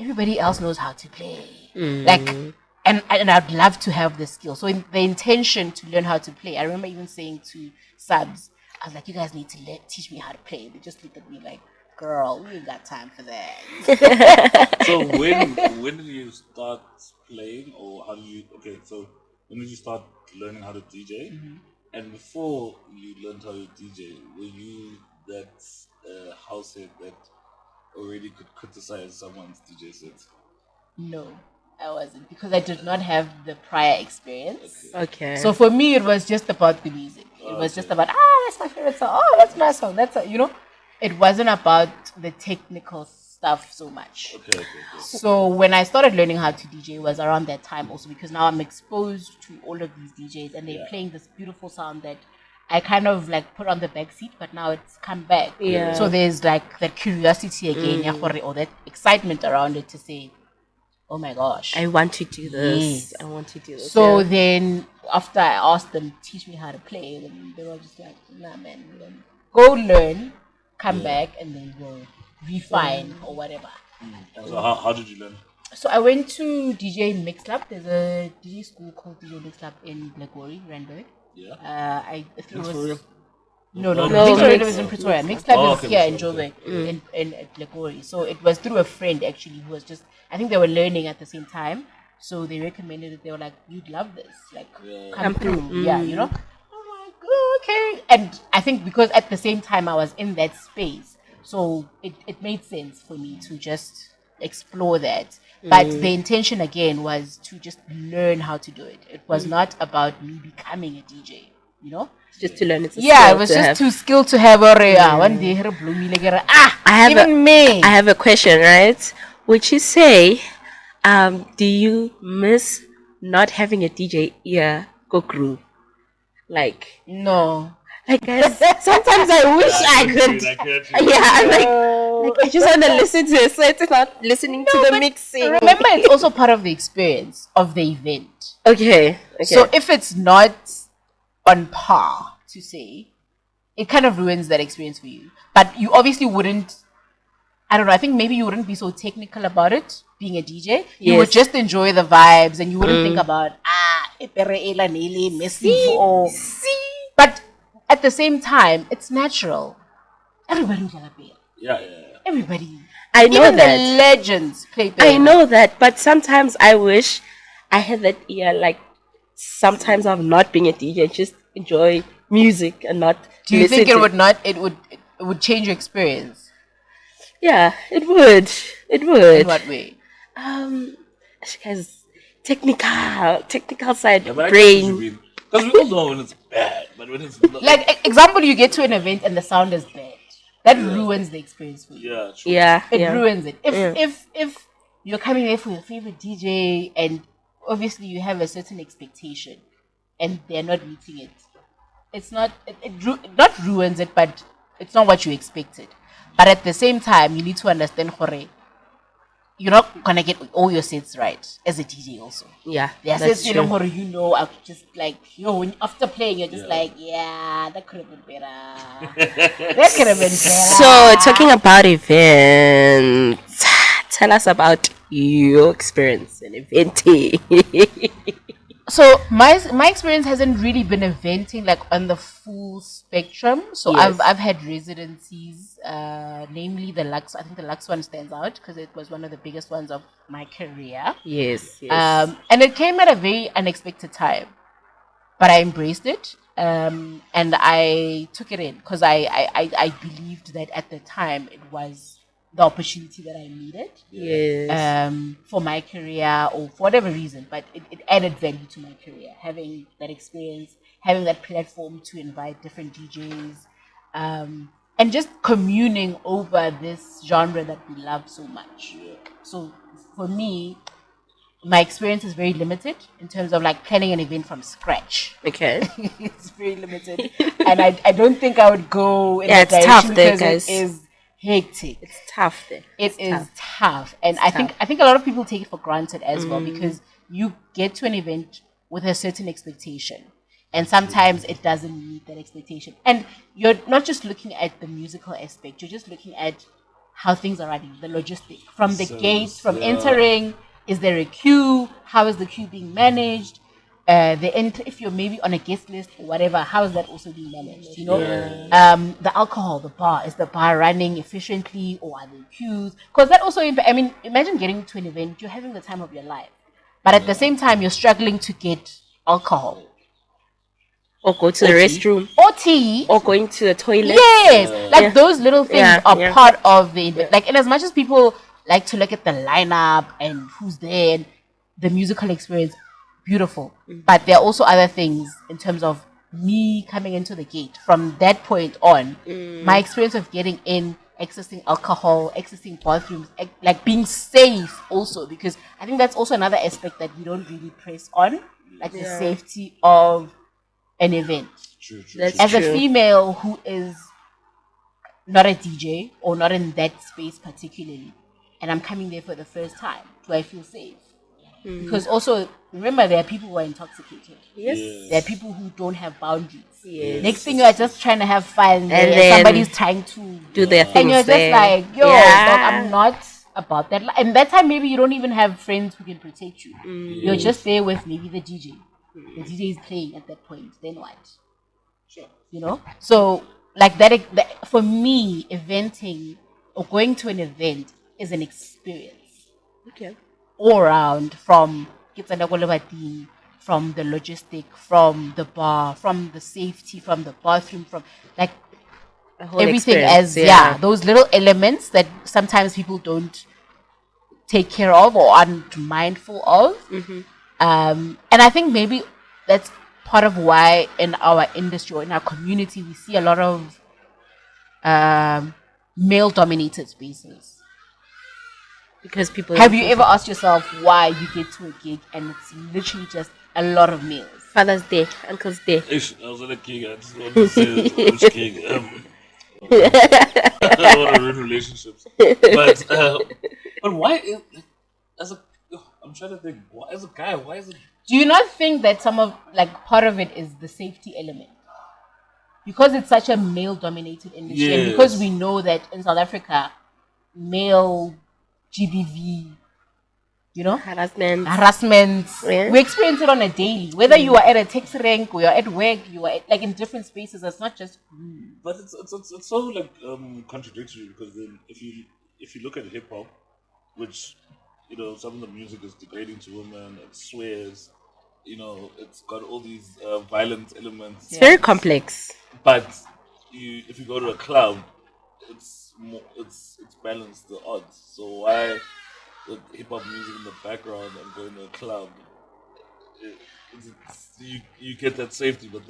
[SPEAKER 3] everybody else knows how to play. Like... And I'd love to have the skill. So the intention to learn how to play, I remember even saying to subs, I was like, you guys need to teach me how to play. They just looked at me like, girl, we ain't got time for that.
[SPEAKER 2] So when did you start playing, or how did you? Okay, so when did you start learning how to DJ? And before you learned how to DJ, were you that househead that already could criticize someone's DJ set?
[SPEAKER 3] No, I wasn't, because I did not have the prior experience.
[SPEAKER 1] Okay.
[SPEAKER 3] So for me, it was just about the music. It was just about, that's my favorite song. Oh, that's my song. It wasn't about the technical stuff so much.
[SPEAKER 2] Okay.
[SPEAKER 3] So when I started learning how to DJ, it was around that time also, because now I'm exposed to all of these DJs and they're playing this beautiful sound that I kind of like put on the back seat, but now it's come back.
[SPEAKER 1] Yeah.
[SPEAKER 3] So there's like that curiosity again, or that excitement around it to say, oh my gosh,
[SPEAKER 1] I want to do this. Yes. I want to do this.
[SPEAKER 3] So then after I asked them, teach me how to play, then they were just like, nah man, go learn, come back, and then we'll refine or whatever.
[SPEAKER 2] So how did you learn?
[SPEAKER 3] So I went to DJ Mix Lab. There's a DJ school called DJ Mix Lab in Blackberry, Randburg.
[SPEAKER 2] Yeah.
[SPEAKER 3] I think it was...
[SPEAKER 1] No,
[SPEAKER 3] Mix Lab was in Pretoria. Mix Lab is here in Joburg, in Blackberry. So it was through a friend actually who was just... I think they were learning at the same time. So they recommended it. They were like, you'd love this. Like, come through. Yeah, I'm like, oh, okay. And I think because at the same time I was in that space, so it made sense for me to just explore that. But the intention again was to just learn how to do it. It was not about me becoming a DJ,
[SPEAKER 1] Just to learn. It
[SPEAKER 3] was just too skilled to have one day
[SPEAKER 1] I have a question, right? Would you say, do you miss not having a DJ ear go groove? Like,
[SPEAKER 3] no.
[SPEAKER 1] Like, sometimes I wish I could. Like I just want to listen to it, so it's not listening to the mixing.
[SPEAKER 3] Remember, it's also part of the experience of the event.
[SPEAKER 1] Okay.
[SPEAKER 3] So if it's not on par, to say, it kind of ruins that experience for you. But you obviously wouldn't, I don't know, I think maybe you wouldn't be so technical about it, being a DJ. You would just enjoy the vibes and you wouldn't think about, but at the same time, it's natural. Everybody will play.
[SPEAKER 2] Yeah.
[SPEAKER 3] Everybody.
[SPEAKER 1] I know
[SPEAKER 3] even
[SPEAKER 1] that.
[SPEAKER 3] The legends play.
[SPEAKER 1] I know that, but sometimes I wish I had that ear. Like, sometimes I'm not being a DJ, just enjoy music and not.
[SPEAKER 3] Do you think it would not? It would change your experience.
[SPEAKER 1] Yeah, it would. It would.
[SPEAKER 3] In what way?
[SPEAKER 1] Guys, technical side, brain.
[SPEAKER 2] Because we all know when it's bad, but when it's not.
[SPEAKER 3] Like, example, you get to an event and the sound is bad. That ruins the experience for you.
[SPEAKER 2] Yeah, true.
[SPEAKER 1] Yeah,
[SPEAKER 3] it ruins it. If you're coming there for your favorite DJ and obviously you have a certain expectation and they're not meeting it, it's not not ruins it, but it's not what you expected. But at the same time, you need to understand, you're not gonna get all your sets right as a DJ also.
[SPEAKER 1] Yeah,
[SPEAKER 3] there are sets I'm just like, when after playing you're just like, that could have been better. That could have been better.
[SPEAKER 1] So talking about events, tell us about your experience in eventing.
[SPEAKER 3] So my experience hasn't really been eventing like on the full spectrum. So I've had residencies, namely the Lux. I think the Lux one stands out because it was one of the biggest ones of my career.
[SPEAKER 1] Yes.
[SPEAKER 3] And it came at a very unexpected time, but I embraced it. And I took it in because I believed that at the time it was the opportunity that I needed.
[SPEAKER 1] Yes.
[SPEAKER 3] For my career or for whatever reason, but it added value to my career, having that experience, having that platform to invite different DJs, and just communing over this genre that we love so much. So for me, my experience is very limited in terms of like planning an event from scratch.
[SPEAKER 1] Okay.
[SPEAKER 3] It's very limited, and I don't think I would go in that
[SPEAKER 1] it's tough
[SPEAKER 3] direction
[SPEAKER 1] there,
[SPEAKER 3] because
[SPEAKER 1] guys.
[SPEAKER 3] it is hectic.
[SPEAKER 1] It's tough there.
[SPEAKER 3] It is tough, and I think a lot of people take it for granted as well, because you get to an event with a certain expectation, and sometimes it doesn't meet that expectation. And you're not just looking at the musical aspect; you're just looking at how things are running, the logistic from the gate, from entering. Is there a queue? How is the queue being managed? If you're maybe on a guest list or whatever, how is that also being managed? You know, the alcohol, the bar, is the bar running efficiently, or are there queues? Because that also, imagine getting to an event, you're having the time of your life, but at the same time, you're struggling to get alcohol,
[SPEAKER 1] or go to the restroom,
[SPEAKER 3] or tea,
[SPEAKER 1] or going to the toilet.
[SPEAKER 3] Yes, those little things are part of the event. Like, in as much as people like to look at the lineup and who's there and the musical experience, beautiful. But there are also other things in terms of me coming into the gate. From that point on, my experience of getting in, accessing alcohol, accessing bathrooms, like being safe also, because I think that's also another aspect that we don't really press on, like the safety of an event.
[SPEAKER 2] True.
[SPEAKER 3] As a female who is not a DJ or not in that space particularly, and I'm coming there for the first time, do I feel safe? Because also, remember, there are people who are intoxicated.
[SPEAKER 1] Yes.
[SPEAKER 3] There are people who don't have boundaries.
[SPEAKER 1] Yes.
[SPEAKER 3] Next thing, you are just trying to have fun, and
[SPEAKER 1] then
[SPEAKER 3] somebody's trying to
[SPEAKER 1] do their things,
[SPEAKER 3] and you're just
[SPEAKER 1] there.
[SPEAKER 3] like, yo, dog, I'm not about that. And that time, maybe you don't even have friends who can protect you. You're just there with maybe the DJ. The DJ is playing at that point. Then what? You know? So, like that for me, eventing or going to an event is an experience.
[SPEAKER 1] Okay.
[SPEAKER 3] All around, from from the logistic, from the bar, from the safety, from the bathroom, from like everything, as those little elements that sometimes people don't take care of or aren't mindful of. And I think maybe that's part of why in our industry or in our community we see a lot of male dominated spaces.
[SPEAKER 1] Because people
[SPEAKER 3] have you ever asked yourself why you get to a gig and it's literally just a lot of males?
[SPEAKER 1] Father's Day, Uncle's Day.
[SPEAKER 2] I was at a gig. I just want to say which gig. I don't want to ruin relationships, but why? I'm trying to think. Why, as a guy, why is it?
[SPEAKER 3] Do you not think that part of it is the safety element? Because it's such a male-dominated industry, and because we know that in South Africa, male GBV, harassment, we experience it on a daily. Whether you are at a taxi rank or you're at work, you are like in different spaces. It's not just.
[SPEAKER 2] But it's so like contradictory, because then if you look at hip hop, which some of the music is degrading to women, it swears, it's got all these violent elements.
[SPEAKER 1] It's very complex.
[SPEAKER 2] But if you go to a club, it's balanced the odds. So why the hip hop music in the background and going to a club? You get that safety, but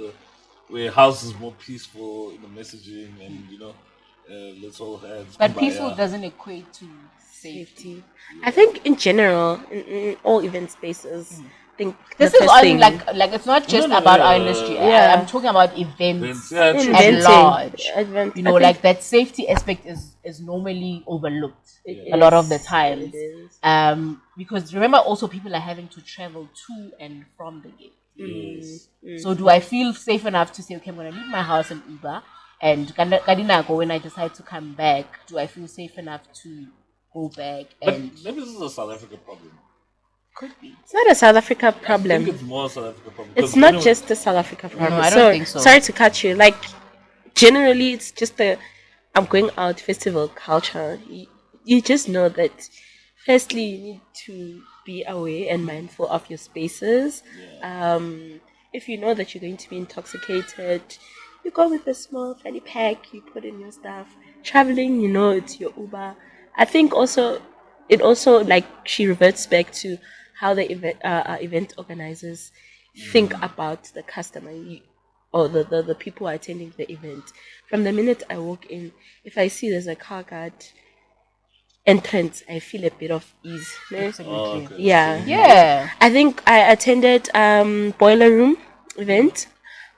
[SPEAKER 2] where house is more peaceful in the messaging, and let's all have.
[SPEAKER 3] But peaceful doesn't equate to safety.
[SPEAKER 1] I think in general, in all event spaces,
[SPEAKER 3] this is on like it's not just about our industry. I'm talking about events at large. Like that safety aspect is normally overlooked a lot of the times. Because remember, also people are having to travel to and from the gig. So do I feel safe enough to say, okay, I'm going to leave my house in Uber, and when I decide to come back, do I feel safe enough to go back? And
[SPEAKER 2] maybe this is a South Africa problem.
[SPEAKER 3] Could be.
[SPEAKER 1] It's not a South Africa problem.
[SPEAKER 2] I think it's more a South Africa problem.
[SPEAKER 1] It's not just a South Africa problem.
[SPEAKER 3] No, I don't think so.
[SPEAKER 1] Sorry to cut you. Like, generally, it's just I'm going out festival culture. You just know that, firstly, you need to be aware and mindful of your spaces. If you know that you're going to be intoxicated, you go with a small fanny pack, you put in your stuff. Traveling, it's your Uber. I think also it also like she reverts back to how the event organizers think about the customer or the people who are attending the event. From the minute I walk in, if I see there's a car guard entrance, I feel a bit of ease. No?
[SPEAKER 3] Absolutely.
[SPEAKER 2] Okay.
[SPEAKER 1] Yeah.
[SPEAKER 3] Yeah.
[SPEAKER 1] I think I attended boiler room event.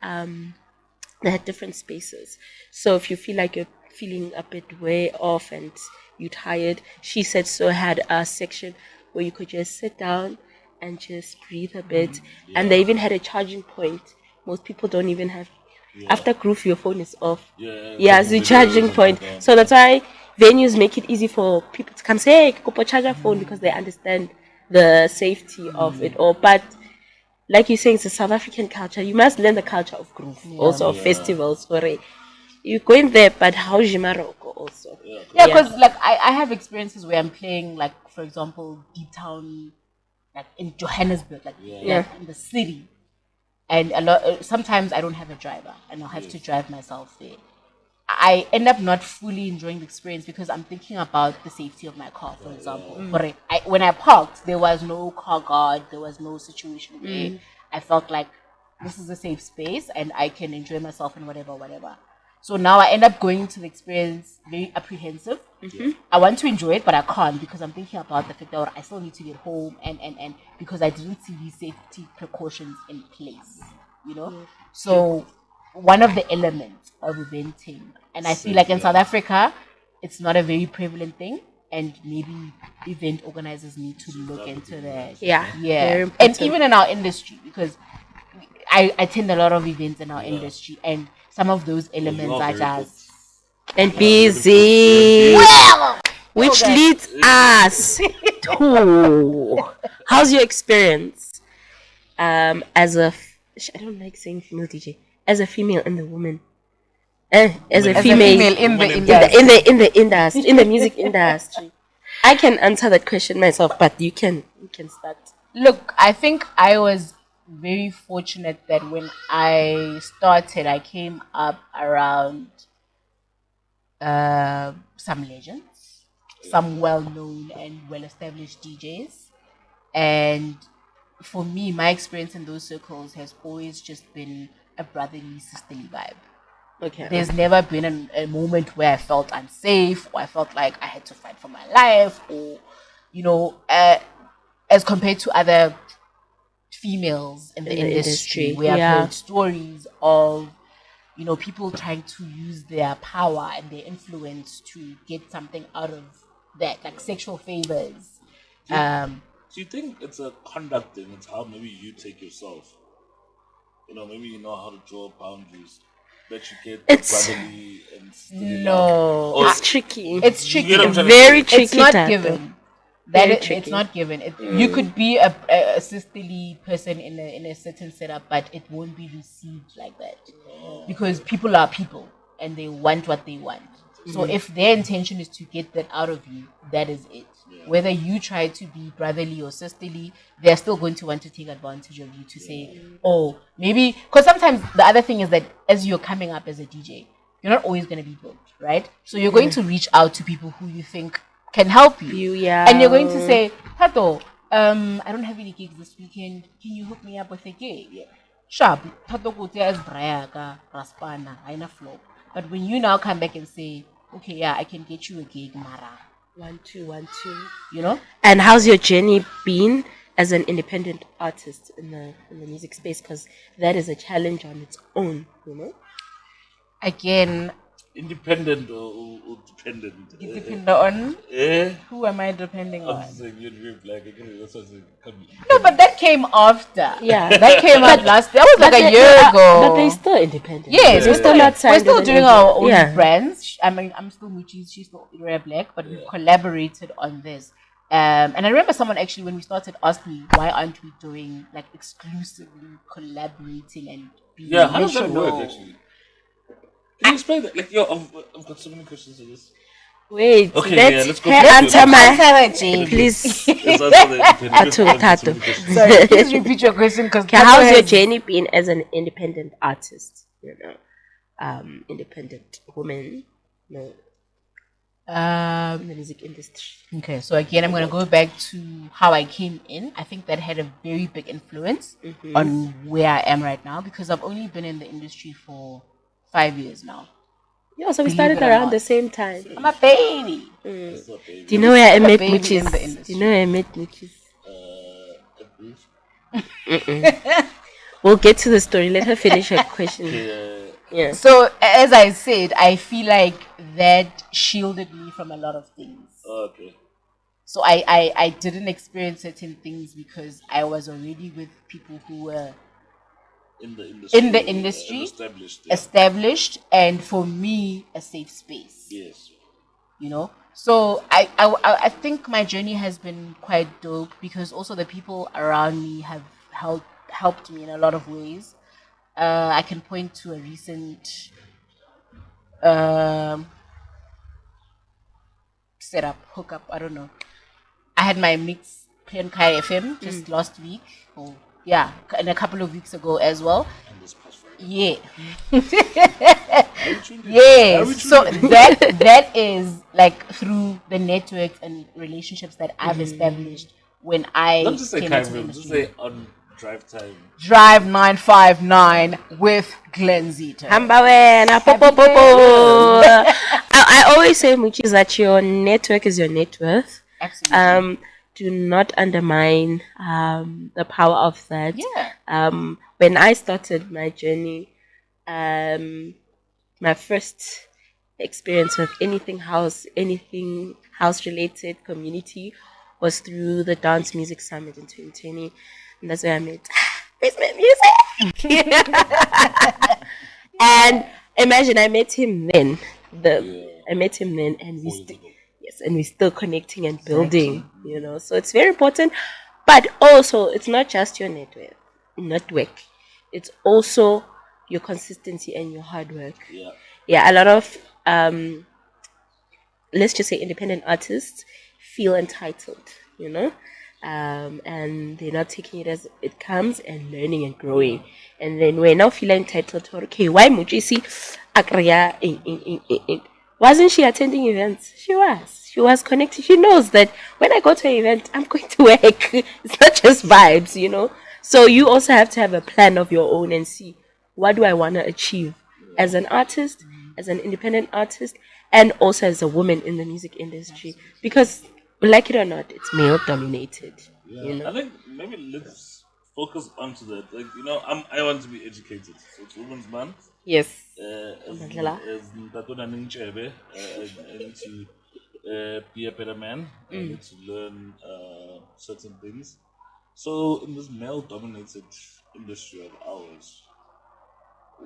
[SPEAKER 1] They had different spaces. So if you feel like you're feeling a bit way off and you're tired, she said so had a section where you could just sit down and just breathe a bit. And they even had a charging point. Most people don't even have. After groove, your phone is off. Yeah, it's the charging point. So that's why venues make it easy for people to come say, hey, go charge your phone because they understand the safety of it all. But like you're saying, it's a South African culture. You must learn the culture of groove, also of festivals. Sorry, you go in there, but how's Morocco also?
[SPEAKER 3] Yeah, because like I have experiences where I'm playing, like for example, deep town, like in Johannesburg, like in the city, and a lot. Sometimes I don't have a driver, and I'll have to drive myself there. I end up not fully enjoying the experience because I'm thinking about the safety of my car, for example. But when I parked, there was no car guard, there was no situation where I felt like this is a safe space and I can enjoy myself and whatever. So now I end up going to the experience very apprehensive. I want to enjoy it, but I can't because I'm thinking about the fact that I still need to get home and because I didn't see these safety precautions in place, you know? So one of the elements of eventing, and I feel like in South Africa, it's not a very prevalent thing, and maybe event organizers need to look into that.
[SPEAKER 1] Yeah.
[SPEAKER 3] And even in our industry, because I attend a lot of events in our industry, and some of those elements are just
[SPEAKER 1] and busy. Which leads us to how's your experience as a I don't like saying female DJ, as a female in the woman as a female
[SPEAKER 3] in the
[SPEAKER 1] industry in the music industry. I can answer that question myself, but you can start.
[SPEAKER 3] Look, I think I was very fortunate that when I started, I came up around some legends, some well-known and well-established DJs, and for me, my experience in those circles has always just been a brotherly, sisterly vibe.
[SPEAKER 1] Okay.
[SPEAKER 3] There's never been a moment where I felt unsafe or I felt like I had to fight for my life or, as compared to other females in the industry where I've heard stories of, people trying to use their power and their influence to get something out of that, like sexual favors.
[SPEAKER 2] Do you think it's a conduct thing? It's how maybe you take yourself. Maybe you know how to draw boundaries that you get brotherly and
[SPEAKER 3] no.
[SPEAKER 1] It's tricky.
[SPEAKER 3] It's tricky.
[SPEAKER 1] Very tricky.
[SPEAKER 3] It's not given. It's not given. You could be a sisterly person in a certain setup, but it won't be received like that because people are people and they want what they want. So if their intention is to get that out of you, that is it. Whether you try to be brotherly or sisterly, they're still going to want to take advantage of you to say, oh, maybe, because sometimes the other thing is that as you're coming up as a DJ, you're not always going to be booked, right? So you're going to reach out to people who you think can help you. And you're going to say, Tato, I don't have any gigs this weekend. Can you hook me up with a gig? Sharp. Tato Kutia is Brayaga, Raspana, Aina Flow. But when you now come back and say, okay, yeah, I can get you a gig, Mara.
[SPEAKER 1] 1 2 1 2.
[SPEAKER 3] And
[SPEAKER 1] how's your journey been as an independent artist in the music space? Because that is a challenge on its own.
[SPEAKER 3] Again,
[SPEAKER 2] independent or dependent?
[SPEAKER 3] You depend on? Who am I depending on?
[SPEAKER 2] I'm saying you're very black.
[SPEAKER 3] No, but that came after. Yeah, that came out last. That was like a year ago.
[SPEAKER 1] But they're still independent.
[SPEAKER 3] Yes, we're still doing our own brands. I mean, I'm still Mootjies. She's still Rare Black, but we've collaborated on this. And I remember someone actually, when we started, asked me, why aren't we doing like exclusively collaborating and being
[SPEAKER 2] how does that work actually? Can you explain that? Like, I've got so many questions on this.
[SPEAKER 1] Wait,
[SPEAKER 2] okay, let's go.
[SPEAKER 1] Answer my
[SPEAKER 3] Jane,
[SPEAKER 1] please.
[SPEAKER 3] Tato. Sorry, please repeat your question. Because
[SPEAKER 1] how's your journey been as an independent artist? Independent woman. in the music industry?
[SPEAKER 3] Okay, so again, I'm going to go back to how I came in. I think that had a very big influence on where I am right now because I've only been in the industry for 5 years now.
[SPEAKER 1] Yeah, so we started around the same time.
[SPEAKER 3] I'm a baby.
[SPEAKER 1] Do you know where I met Mootjies? Do you know where I met Mootjies? We'll get to the story. Let her finish her question. Yeah.
[SPEAKER 3] So, as I said, I feel like that shielded me from a lot of things.
[SPEAKER 2] Okay.
[SPEAKER 3] So I didn't experience certain things because I was already with people who were in the industry, established, and for me, a safe space.
[SPEAKER 2] Yes.
[SPEAKER 3] You know, so I think my journey has been quite dope because also the people around me have helped me in a lot of ways. I can point to a recent setup, hookup, I don't know. I had my mix play on Kai FM just last week. Or yeah, and a couple of weeks ago as well. Yeah. Yes. So that is like through the networks and relationships that I've established when I
[SPEAKER 2] don't just say
[SPEAKER 3] came
[SPEAKER 2] Kai
[SPEAKER 3] into the
[SPEAKER 2] FM, just
[SPEAKER 3] industry.
[SPEAKER 2] say on drive time.
[SPEAKER 3] Drive 959 with Glenn Zeta.
[SPEAKER 1] I always say, Mootjies, that your network is your net worth.
[SPEAKER 3] Absolutely.
[SPEAKER 1] Do not undermine the power of that.
[SPEAKER 3] Yeah.
[SPEAKER 1] When I started my journey, my first experience with anything house related community was through the Dance Music Summit in 2020, and that's where I met Bassment Music. And imagine I met him then. I met him then, and we're still connecting and building. You know, so it's very important. But also, it's not just your network. It's also your consistency and your hard work. Yeah, a lot of let's just say independent artists feel entitled, you know, and they're not taking it as it comes and learning and growing. And then we're now feeling entitled to, okay, why Mootjies Akria wasn't she attending events? She was connected. She knows that when I go to an event, I'm going to work. It's not just vibes, you know. So you also have to have a plan of your own and see, what do I want to achieve as an artist, as an independent artist, and also as a woman in the music industry. Because, like it or not, it's male dominated. You know?
[SPEAKER 2] I think maybe let's focus onto that. Like, you know, I want to be educated. So it's Women's Month.
[SPEAKER 1] Yes.
[SPEAKER 2] As Ntatona Ningchebe, I need to be a better man. I need to learn certain things. So in this male-dominated industry of ours,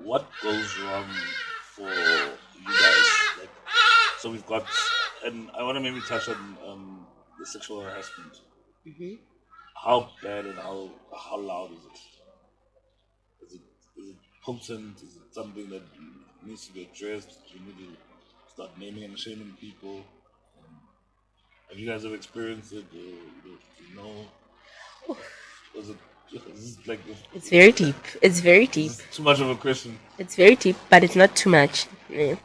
[SPEAKER 2] what goes wrong for you guys? Like, so we've got, and I want to maybe touch on the sexual harassment. How bad and how loud is it? Is it potent? Is it something that needs to be addressed? We need to start naming and shaming people. Have you guys ever experienced it? You know, is it?
[SPEAKER 1] It's very deep. It's very deep.
[SPEAKER 2] It's too much of a question.
[SPEAKER 1] It's very deep, but it's not too much. Yeah.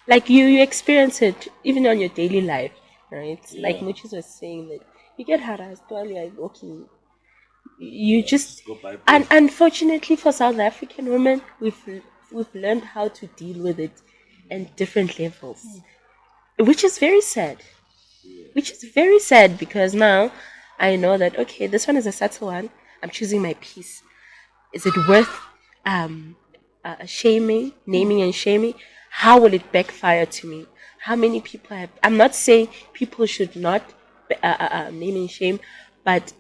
[SPEAKER 1] Like you experience it even on your daily life, right?
[SPEAKER 2] Yeah.
[SPEAKER 1] Like Mootjies was saying that you get harassed while you're walking. You just and unfortunately for South African women, we've learned how to deal with it in different levels, which is very sad. Which is very sad because now I know that, okay, this one is a subtle one. I'm choosing my piece. Is it worth naming and shaming? How will it backfire to me? How many people have? I'm not saying people should not name and shame, but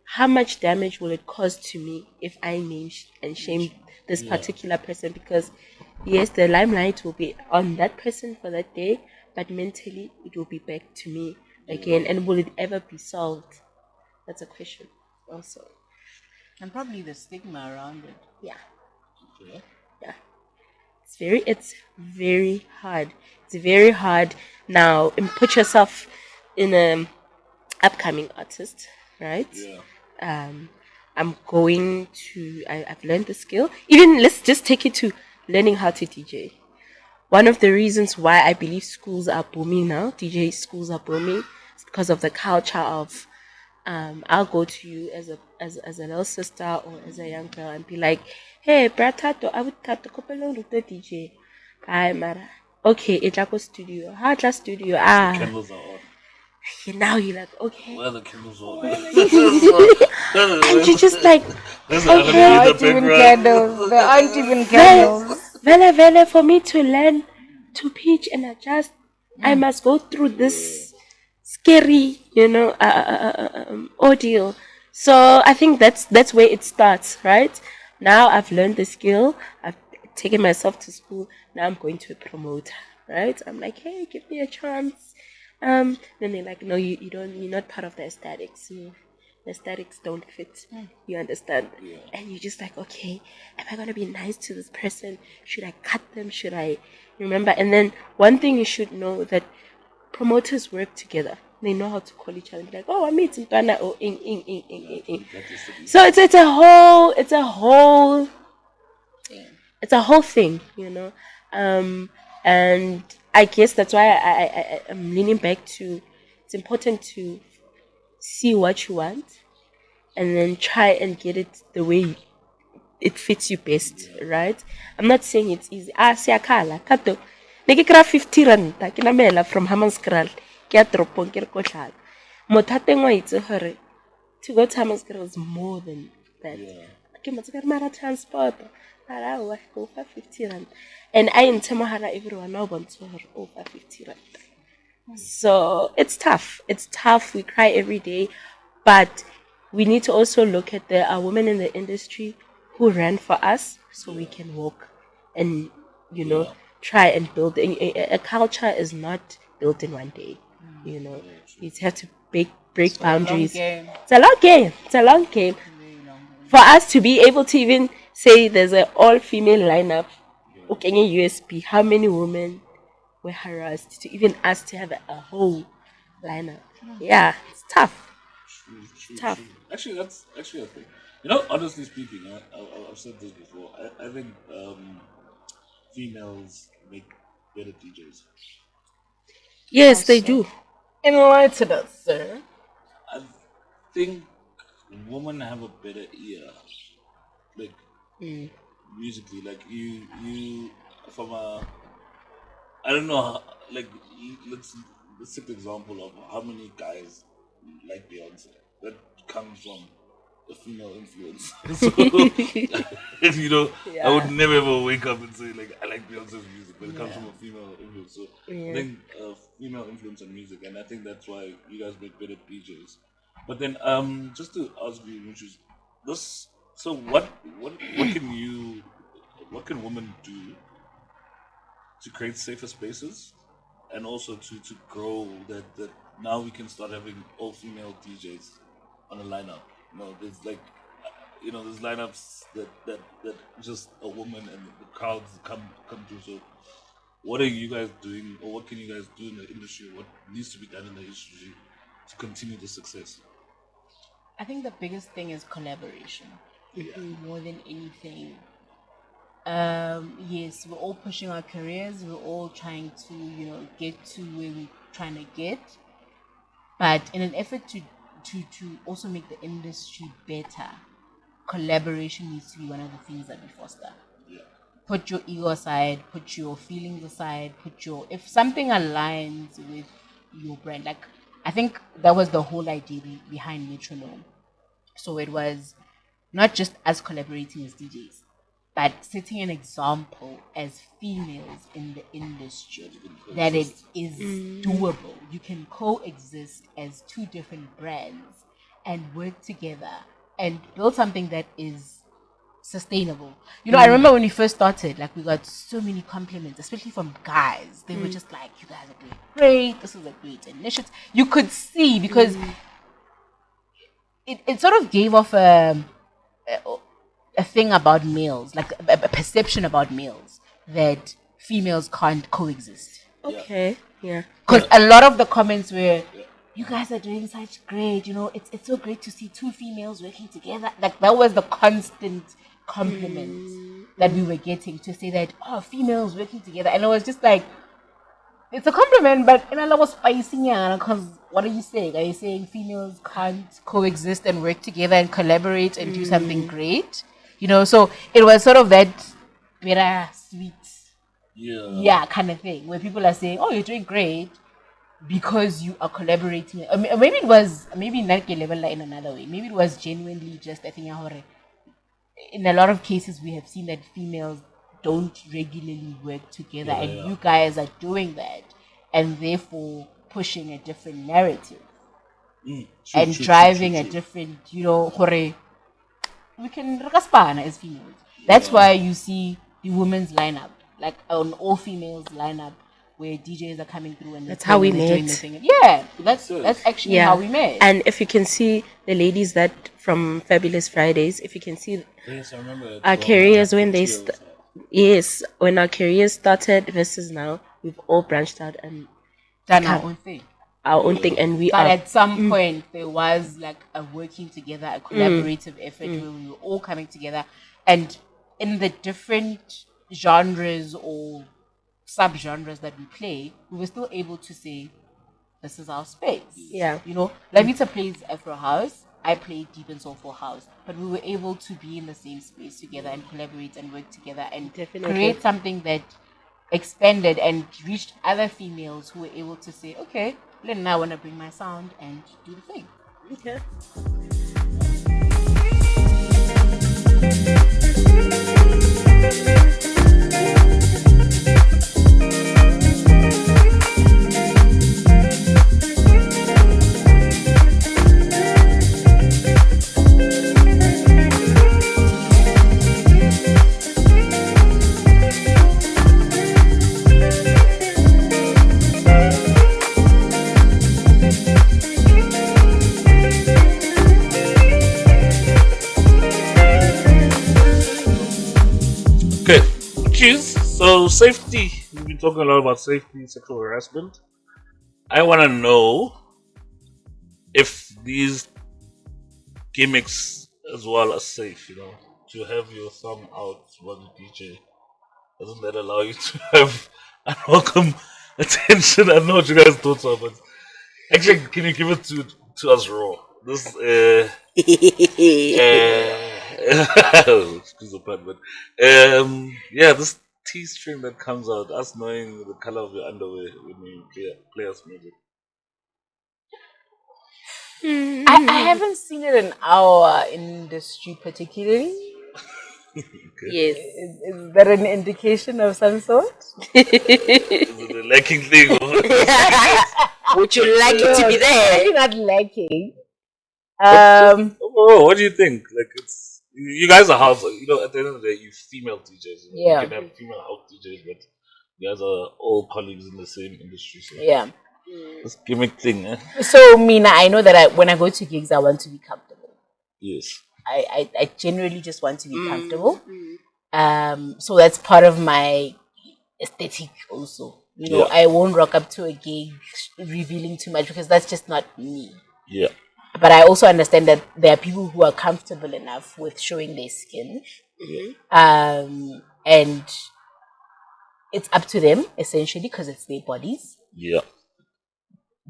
[SPEAKER 1] how much damage will it cause to me if I name and shame this particular person? Because yes, the limelight will be on that person for that day, but mentally it will be back to me again. And will it ever be solved? That's a question also.
[SPEAKER 3] And probably the stigma around it.
[SPEAKER 1] Yeah. Yeah. It's very hard. It's very hard now. And put yourself in an upcoming artist, right?
[SPEAKER 2] Yeah.
[SPEAKER 1] I've learned the skill. Even let's just take it to learning how to DJ. one of the reasons why I believe schools are booming now, DJ schools are booming, is because of the culture of I'll go to you as a little sister or as a young girl and be like, hey, bratato, I would tato kopelong ruto DJ. Hi, Mara. Okay, it's like a studio. How just studio?
[SPEAKER 2] The candles are on.
[SPEAKER 1] Now you're like, okay.
[SPEAKER 2] Where are the candles on?
[SPEAKER 1] And you're just like, okay.
[SPEAKER 3] There aren't even candles. There aren't even candles.
[SPEAKER 1] Vele, for me to learn to pitch and adjust, I must go through this scary, ordeal. So I think that's where it starts, right? Now I've learned the skill. I've taken myself to school. Now I'm going to a promoter, right? I'm like, hey, give me a chance. Then they're like, no, you don't. You're not part of the aesthetics. The aesthetics don't fit. You understand? Yeah. And you're just like, okay, am I gonna be nice to this person? Should I cut them? Should I remember? And then one thing you should know that promoters work together. They know how to call each other. Like, oh, I meet Ntwana or ing. So it's a whole thing, and I guess that's why I'm leaning back to it's important to see what you want and then try and get it the way it fits you best, right? I'm not saying it's easy. Siyakhala, kato. Nekikra 50 rand, kinamela from Hammanskraal, ke atropong ke re ko hlala. Motho a teng wa itse hore to go to Hammanskraal is more than that. Ke motho ka re mara transport. Mara wa go for 50 rand. And I intemahara everyone now want to her over 50 rand. So it's tough. It's tough. We cry every day, but we need to also look at there are women in the industry who ran for us, so we can walk and try and build. A culture is not built in one day. You have to break boundaries. It's a long game. It's a long game. For us to be able to even say there's an all-female lineup, okay, USP, how many women were harassed to even us to have a whole lineup? Yeah, it's tough. Tough.
[SPEAKER 2] Actually, that's actually a thing. Honestly speaking, I've said this before. I think females make better DJs.
[SPEAKER 1] Yes, they do.
[SPEAKER 3] Enlighten us, sir.
[SPEAKER 2] I think women have a better ear, like musically. Like you from a, I don't know, let's take the example of how many guys like Beyonce. That comes from a female influence. So, I would never ever wake up and say like I like Beyonce's music, but it comes from a female influence. So I think female influence on music, and I think that's why you guys make better DJs. But then, just to ask you, which is this. So what can women do to create safer spaces, and also to grow that now we can start having all female DJs on a lineup. There's there's lineups that just a woman and the crowds come to. So what are you guys doing, or what can you guys do in the industry? What needs to be done in the industry to continue the success?
[SPEAKER 3] I think the biggest thing is collaboration. More than anything. Yes, we're all pushing our careers. We're all trying to, get to where we're trying to get. But in an effort to also make the industry better, collaboration needs to be one of the things that we foster.
[SPEAKER 2] Yeah.
[SPEAKER 3] Put your ego aside, put your feelings aside, if something aligns with your brand, like I think that was the whole idea behind Metronome. So it was not just us collaborating as DJs, but setting an example as females in the industry that it is doable. You can coexist as two different brands and work together and build something that is sustainable. I remember when we first started, like we got so many compliments, especially from guys. They were just like, you guys are doing great. This is a great initiative. You could see because it sort of gave off a thing about males, like a perception about males that females can't coexist.
[SPEAKER 1] Okay, yeah.
[SPEAKER 3] Because a lot of the comments were, you guys are doing such great, it's so great to see two females working together. Like that was the constant compliments that we were getting to say that, oh, females working together. And I was just like, it's a compliment, but in a was spicy, because what are you saying? Are you saying females can't coexist and work together and collaborate and do something great? So it was sort of that bitter sweet, kind of thing where people are saying, "Oh, you're doing great because you are collaborating." Maybe it was not a level in another way. Maybe it was genuinely just I think in a lot of cases we have seen that females don't regularly work together, and you guys are doing that, and therefore pushing a different narrative and driving a different, hore, we can rakaspana as females. That's why you see the women's lineup, like an all females lineup, where DJs are coming through and
[SPEAKER 1] that's how we
[SPEAKER 3] doing
[SPEAKER 1] met.
[SPEAKER 3] the thing. Yeah, that's actually how we met.
[SPEAKER 1] And if you can see the ladies that from Fabulous Fridays, if you can see
[SPEAKER 2] Yes, I remember
[SPEAKER 1] our careers when they when our careers started versus now, we've all branched out and
[SPEAKER 3] done our own thing.
[SPEAKER 1] And
[SPEAKER 3] but at some point there was like a working together, a collaborative effort where we were all coming together, and in the different genres or sub-genres that we play, we were still able to say, this is our space.
[SPEAKER 1] Yeah.
[SPEAKER 3] LAVITA plays Afro House, I play Deep and Soulful House, but we were able to be in the same space together and collaborate and work together and create something that expanded and reached other females who were able to say, okay, now I want to bring my sound and do the thing.
[SPEAKER 1] Okay.
[SPEAKER 2] So safety, we've been talking a lot about safety, sexual harassment. I want to know if these gimmicks as well are safe, to have your thumb out while you DJ. Doesn't that allow you to have unwelcome attention? I don't know what you guys' thoughts are, but actually, can you give it to us raw? This, excuse the pun, but this T-string that comes out, us knowing the color of your underwear when you play us music.
[SPEAKER 3] I haven't seen it in our industry particularly.
[SPEAKER 1] Okay. Yes.
[SPEAKER 3] Is that an indication of some sort?
[SPEAKER 2] Is it a lacking thing?
[SPEAKER 1] Would you like it to be there?
[SPEAKER 3] You're not lacking.
[SPEAKER 2] What do you think? Like, it's you guys are house. At the end of the day, you female DJs. You can have female house DJs, but you guys are all colleagues in the same industry. So this gimmick thing.
[SPEAKER 3] So, Mina, I know that when I go to gigs, I want to be comfortable.
[SPEAKER 2] Yes.
[SPEAKER 3] I generally just want to be comfortable. So that's part of my aesthetic also. I won't rock up to a gig revealing too much because that's just not me.
[SPEAKER 2] Yeah.
[SPEAKER 3] But I also understand that there are people who are comfortable enough with showing their skin. And it's up to them, essentially, because it's their bodies.
[SPEAKER 2] Yeah.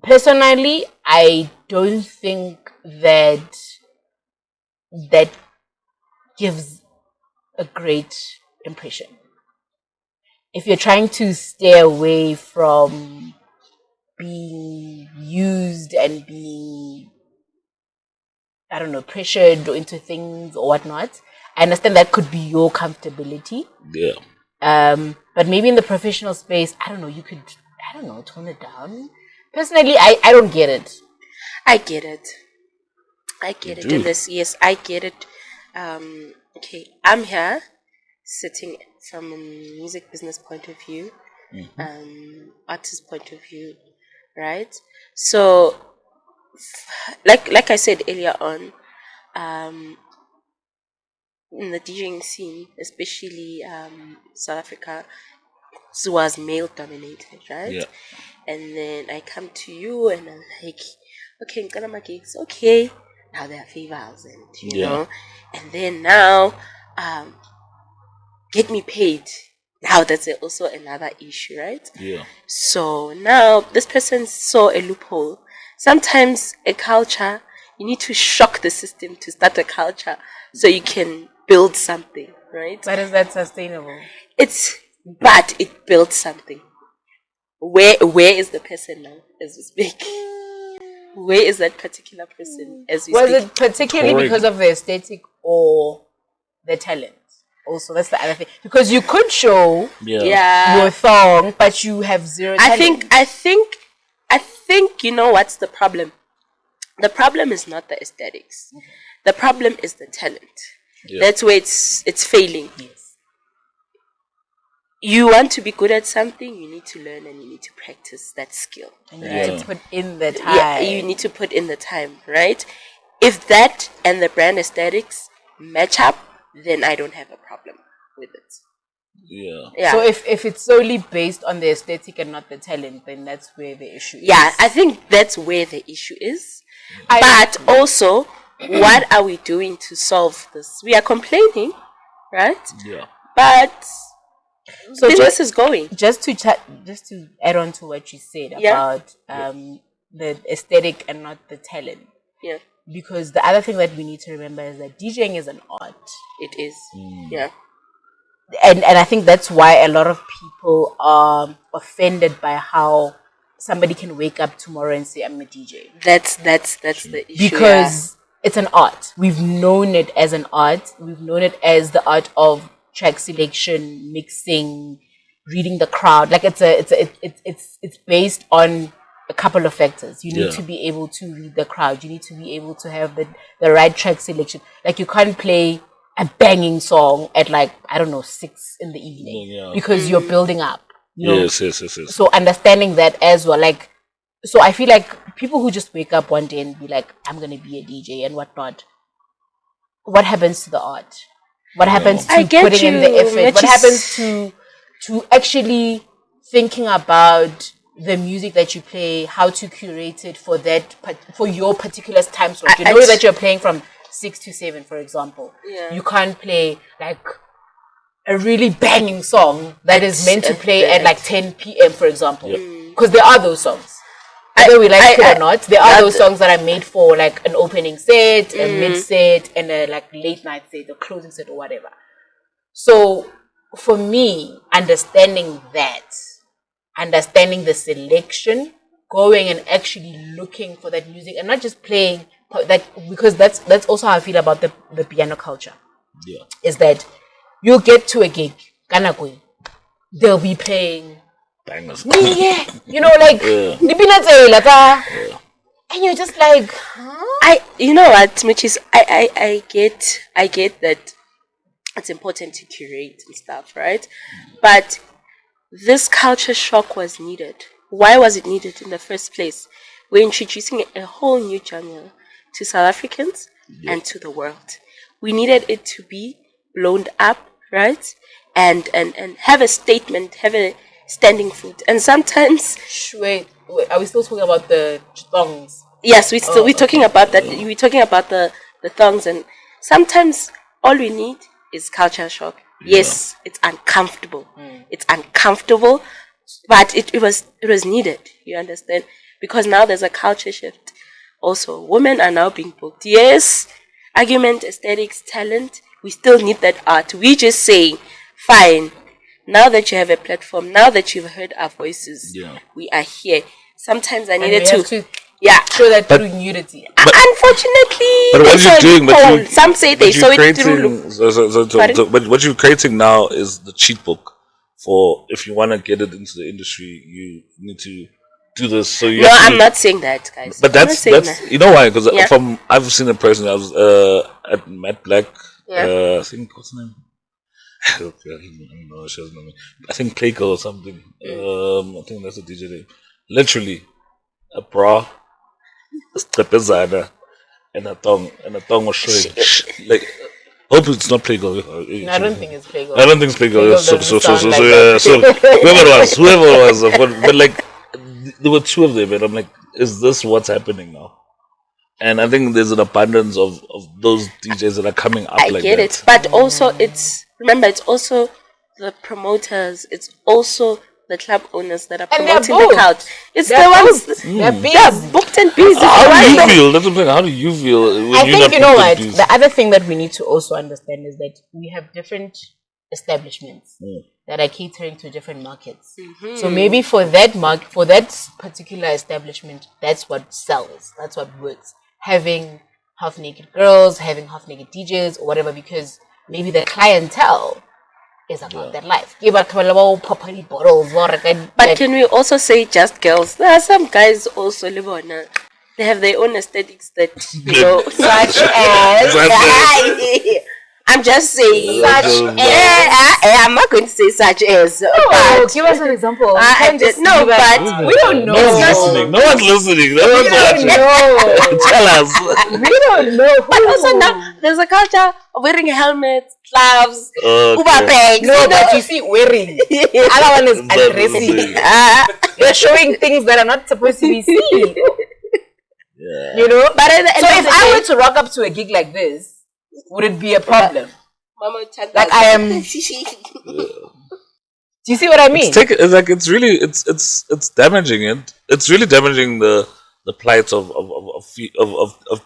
[SPEAKER 3] Personally, I don't think that gives a great impression. If you're trying to stay away from being used and being, I don't know, pressured into things or whatnot, I understand that could be your comfortability.
[SPEAKER 2] Yeah.
[SPEAKER 3] But maybe in the professional space, I don't know, you could, tone it down. Personally, I don't get it.
[SPEAKER 1] I get it. In this, yes, I get it. Okay, I'm here sitting from a music business point of view, artist point of view, right? So, like I said earlier on, in the DJing scene, especially South Africa, was male dominated, right?
[SPEAKER 2] Yeah.
[SPEAKER 1] And then I come to you and I'm like, okay, Nkanama gigs, okay. Now there are favors and you know. And then now get me paid. Now that's also another issue, right?
[SPEAKER 2] Yeah.
[SPEAKER 1] So now this person saw a loophole. Sometimes a culture, you need to shock the system to start a culture so you can build something, right?
[SPEAKER 3] But is that sustainable?
[SPEAKER 1] But it built something. Where is the person now as we speak? Where is that particular person as we speak?
[SPEAKER 3] Was it particularly because of the aesthetic or the talent? Also, that's the other thing. Because you could show your thong, but you have zero talent.
[SPEAKER 1] I think you know what's the problem? The problem is not the aesthetics. Okay. The problem is the talent. Yeah. That's where it's failing. Yes. You want to be good at something, you need to learn and you need to practice that skill.
[SPEAKER 3] And you need to put in the time.
[SPEAKER 1] Yeah, you need to put in the time, right? If that and the brand aesthetics match up, then I don't have a problem with it.
[SPEAKER 2] Yeah.
[SPEAKER 3] So if it's solely based on the aesthetic and not the talent, then that's where the issue is.
[SPEAKER 1] Yeah, I think that's where the issue is. But also, what are we doing to solve this? We are complaining, right?
[SPEAKER 2] Yeah.
[SPEAKER 1] But so business is going.
[SPEAKER 3] Just to add on to what you said about the aesthetic and not the talent.
[SPEAKER 1] Yeah.
[SPEAKER 3] Because the other thing that we need to remember is that DJing is an art.
[SPEAKER 1] It is. Yeah.
[SPEAKER 3] And I think that's why a lot of people are offended by how somebody can wake up tomorrow and say, I'm a DJ.
[SPEAKER 1] That's the issue.
[SPEAKER 3] Because it's an art. We've known it as an art. We've known it as the art of track selection, mixing, reading the crowd. Like it's based on a couple of factors. You need to be able to read the crowd. You need to be able to have the right track selection. Like you can't play a banging song at 6 in the evening because you're building up. You know?
[SPEAKER 2] Yes.
[SPEAKER 3] So understanding that as well, so I feel like people who just wake up one day and be like, I'm gonna be a DJ and whatnot. What happens to the art? What happens to putting in the effort? What happens to actually thinking about the music that you play, how to curate it for your particular time slot? You know that you're playing from 6 to 7, for example. Yeah. You can't play a really banging song that is meant to play at 10 p.m., for example. Because there are those songs. Whether we like it or not, there are those songs that are made for an opening set, a mid set, and a late night set, a closing set, or whatever. So for me, understanding the selection, going and actually looking for that music, and not just playing that, because that's also how I feel about the piano culture.
[SPEAKER 2] Yeah,
[SPEAKER 3] is that you'll get to a gig, they'll be playing. Yeah, you know, and you're just like, huh?
[SPEAKER 1] You know what, Mootjies, I get that it's important to curate and stuff, right? But this culture shock was needed. Why was it needed in the first place? We're introducing a whole new genre to South Africans and to the world. We needed it to be blown up, right? And have a statement, have a standing foot. And sometimes
[SPEAKER 3] wait, are we still talking about the thongs?
[SPEAKER 1] Yes, we're talking about that. We're talking about the thongs, and sometimes all we need is culture shock. Yes, it's uncomfortable. It's uncomfortable, but it was needed. You understand? Because now there's a culture shift. Also, women are now being booked. Yes, argument, aesthetics, talent. We still need that art. We just say, fine. Now that you have a platform, now that you've heard our voices, we are here. Sometimes I needed to
[SPEAKER 3] show that through nudity.
[SPEAKER 1] Unfortunately,
[SPEAKER 2] but what you're doing,
[SPEAKER 1] some say they saw it through.
[SPEAKER 2] But what you're creating now is the cheat book for if you want to get it into the industry, you need to do this. So
[SPEAKER 1] I'm not saying that, guys.
[SPEAKER 2] But that's you know why? Because I've seen a person. I was at Matt Black. I think what's her name? I don't know. She doesn't know me. I think Playco or something. I think that's a DJ name. Literally, a bra, a strip designer, and a thong was showing. Hope it's not Playco.
[SPEAKER 3] I don't think it's Playco.
[SPEAKER 2] I don't think it's Playco. So whoever it was, but there were two of them, and I'm like, is this what's happening now? And I think there's an abundance of those DJs that are coming up
[SPEAKER 1] I
[SPEAKER 2] like
[SPEAKER 1] get
[SPEAKER 2] that.
[SPEAKER 1] it. But also, it's also the promoters, it's also the club owners that are promoting the crowd. It's the ones they're booked and busy.
[SPEAKER 2] How do you feel? That's what I'm saying. How do you feel when
[SPEAKER 3] I
[SPEAKER 2] you're
[SPEAKER 3] think
[SPEAKER 2] not
[SPEAKER 3] you know
[SPEAKER 2] booked
[SPEAKER 3] what.
[SPEAKER 2] and busy?
[SPEAKER 3] The other thing that we need to also understand is that we have different establishments that are catering to different markets. So maybe for that for that particular establishment, that's what sells. That's what works. Having half-naked girls, having half-naked DJs, or whatever, because maybe the clientele is about that life.
[SPEAKER 1] But can we also say just girls? There are some guys also, Libona. They have their own aesthetics that, such as... I'm just saying such as... I'm not going to say such as.
[SPEAKER 3] Give us an example.
[SPEAKER 1] We don't know.
[SPEAKER 2] No one's listening. No one's watching. Tell us.
[SPEAKER 3] We don't know.
[SPEAKER 1] But also now, there's a culture of wearing helmets, gloves, Uber bags.
[SPEAKER 3] No, but you see, wearing. Other one is addressing. They're showing things that are not supposed to be seen.
[SPEAKER 2] Yeah.
[SPEAKER 3] But so if I were to rock up to a gig like this, would it be a problem? Like I am. Do you see what I mean?
[SPEAKER 2] It's damaging it. It's really damaging the plight of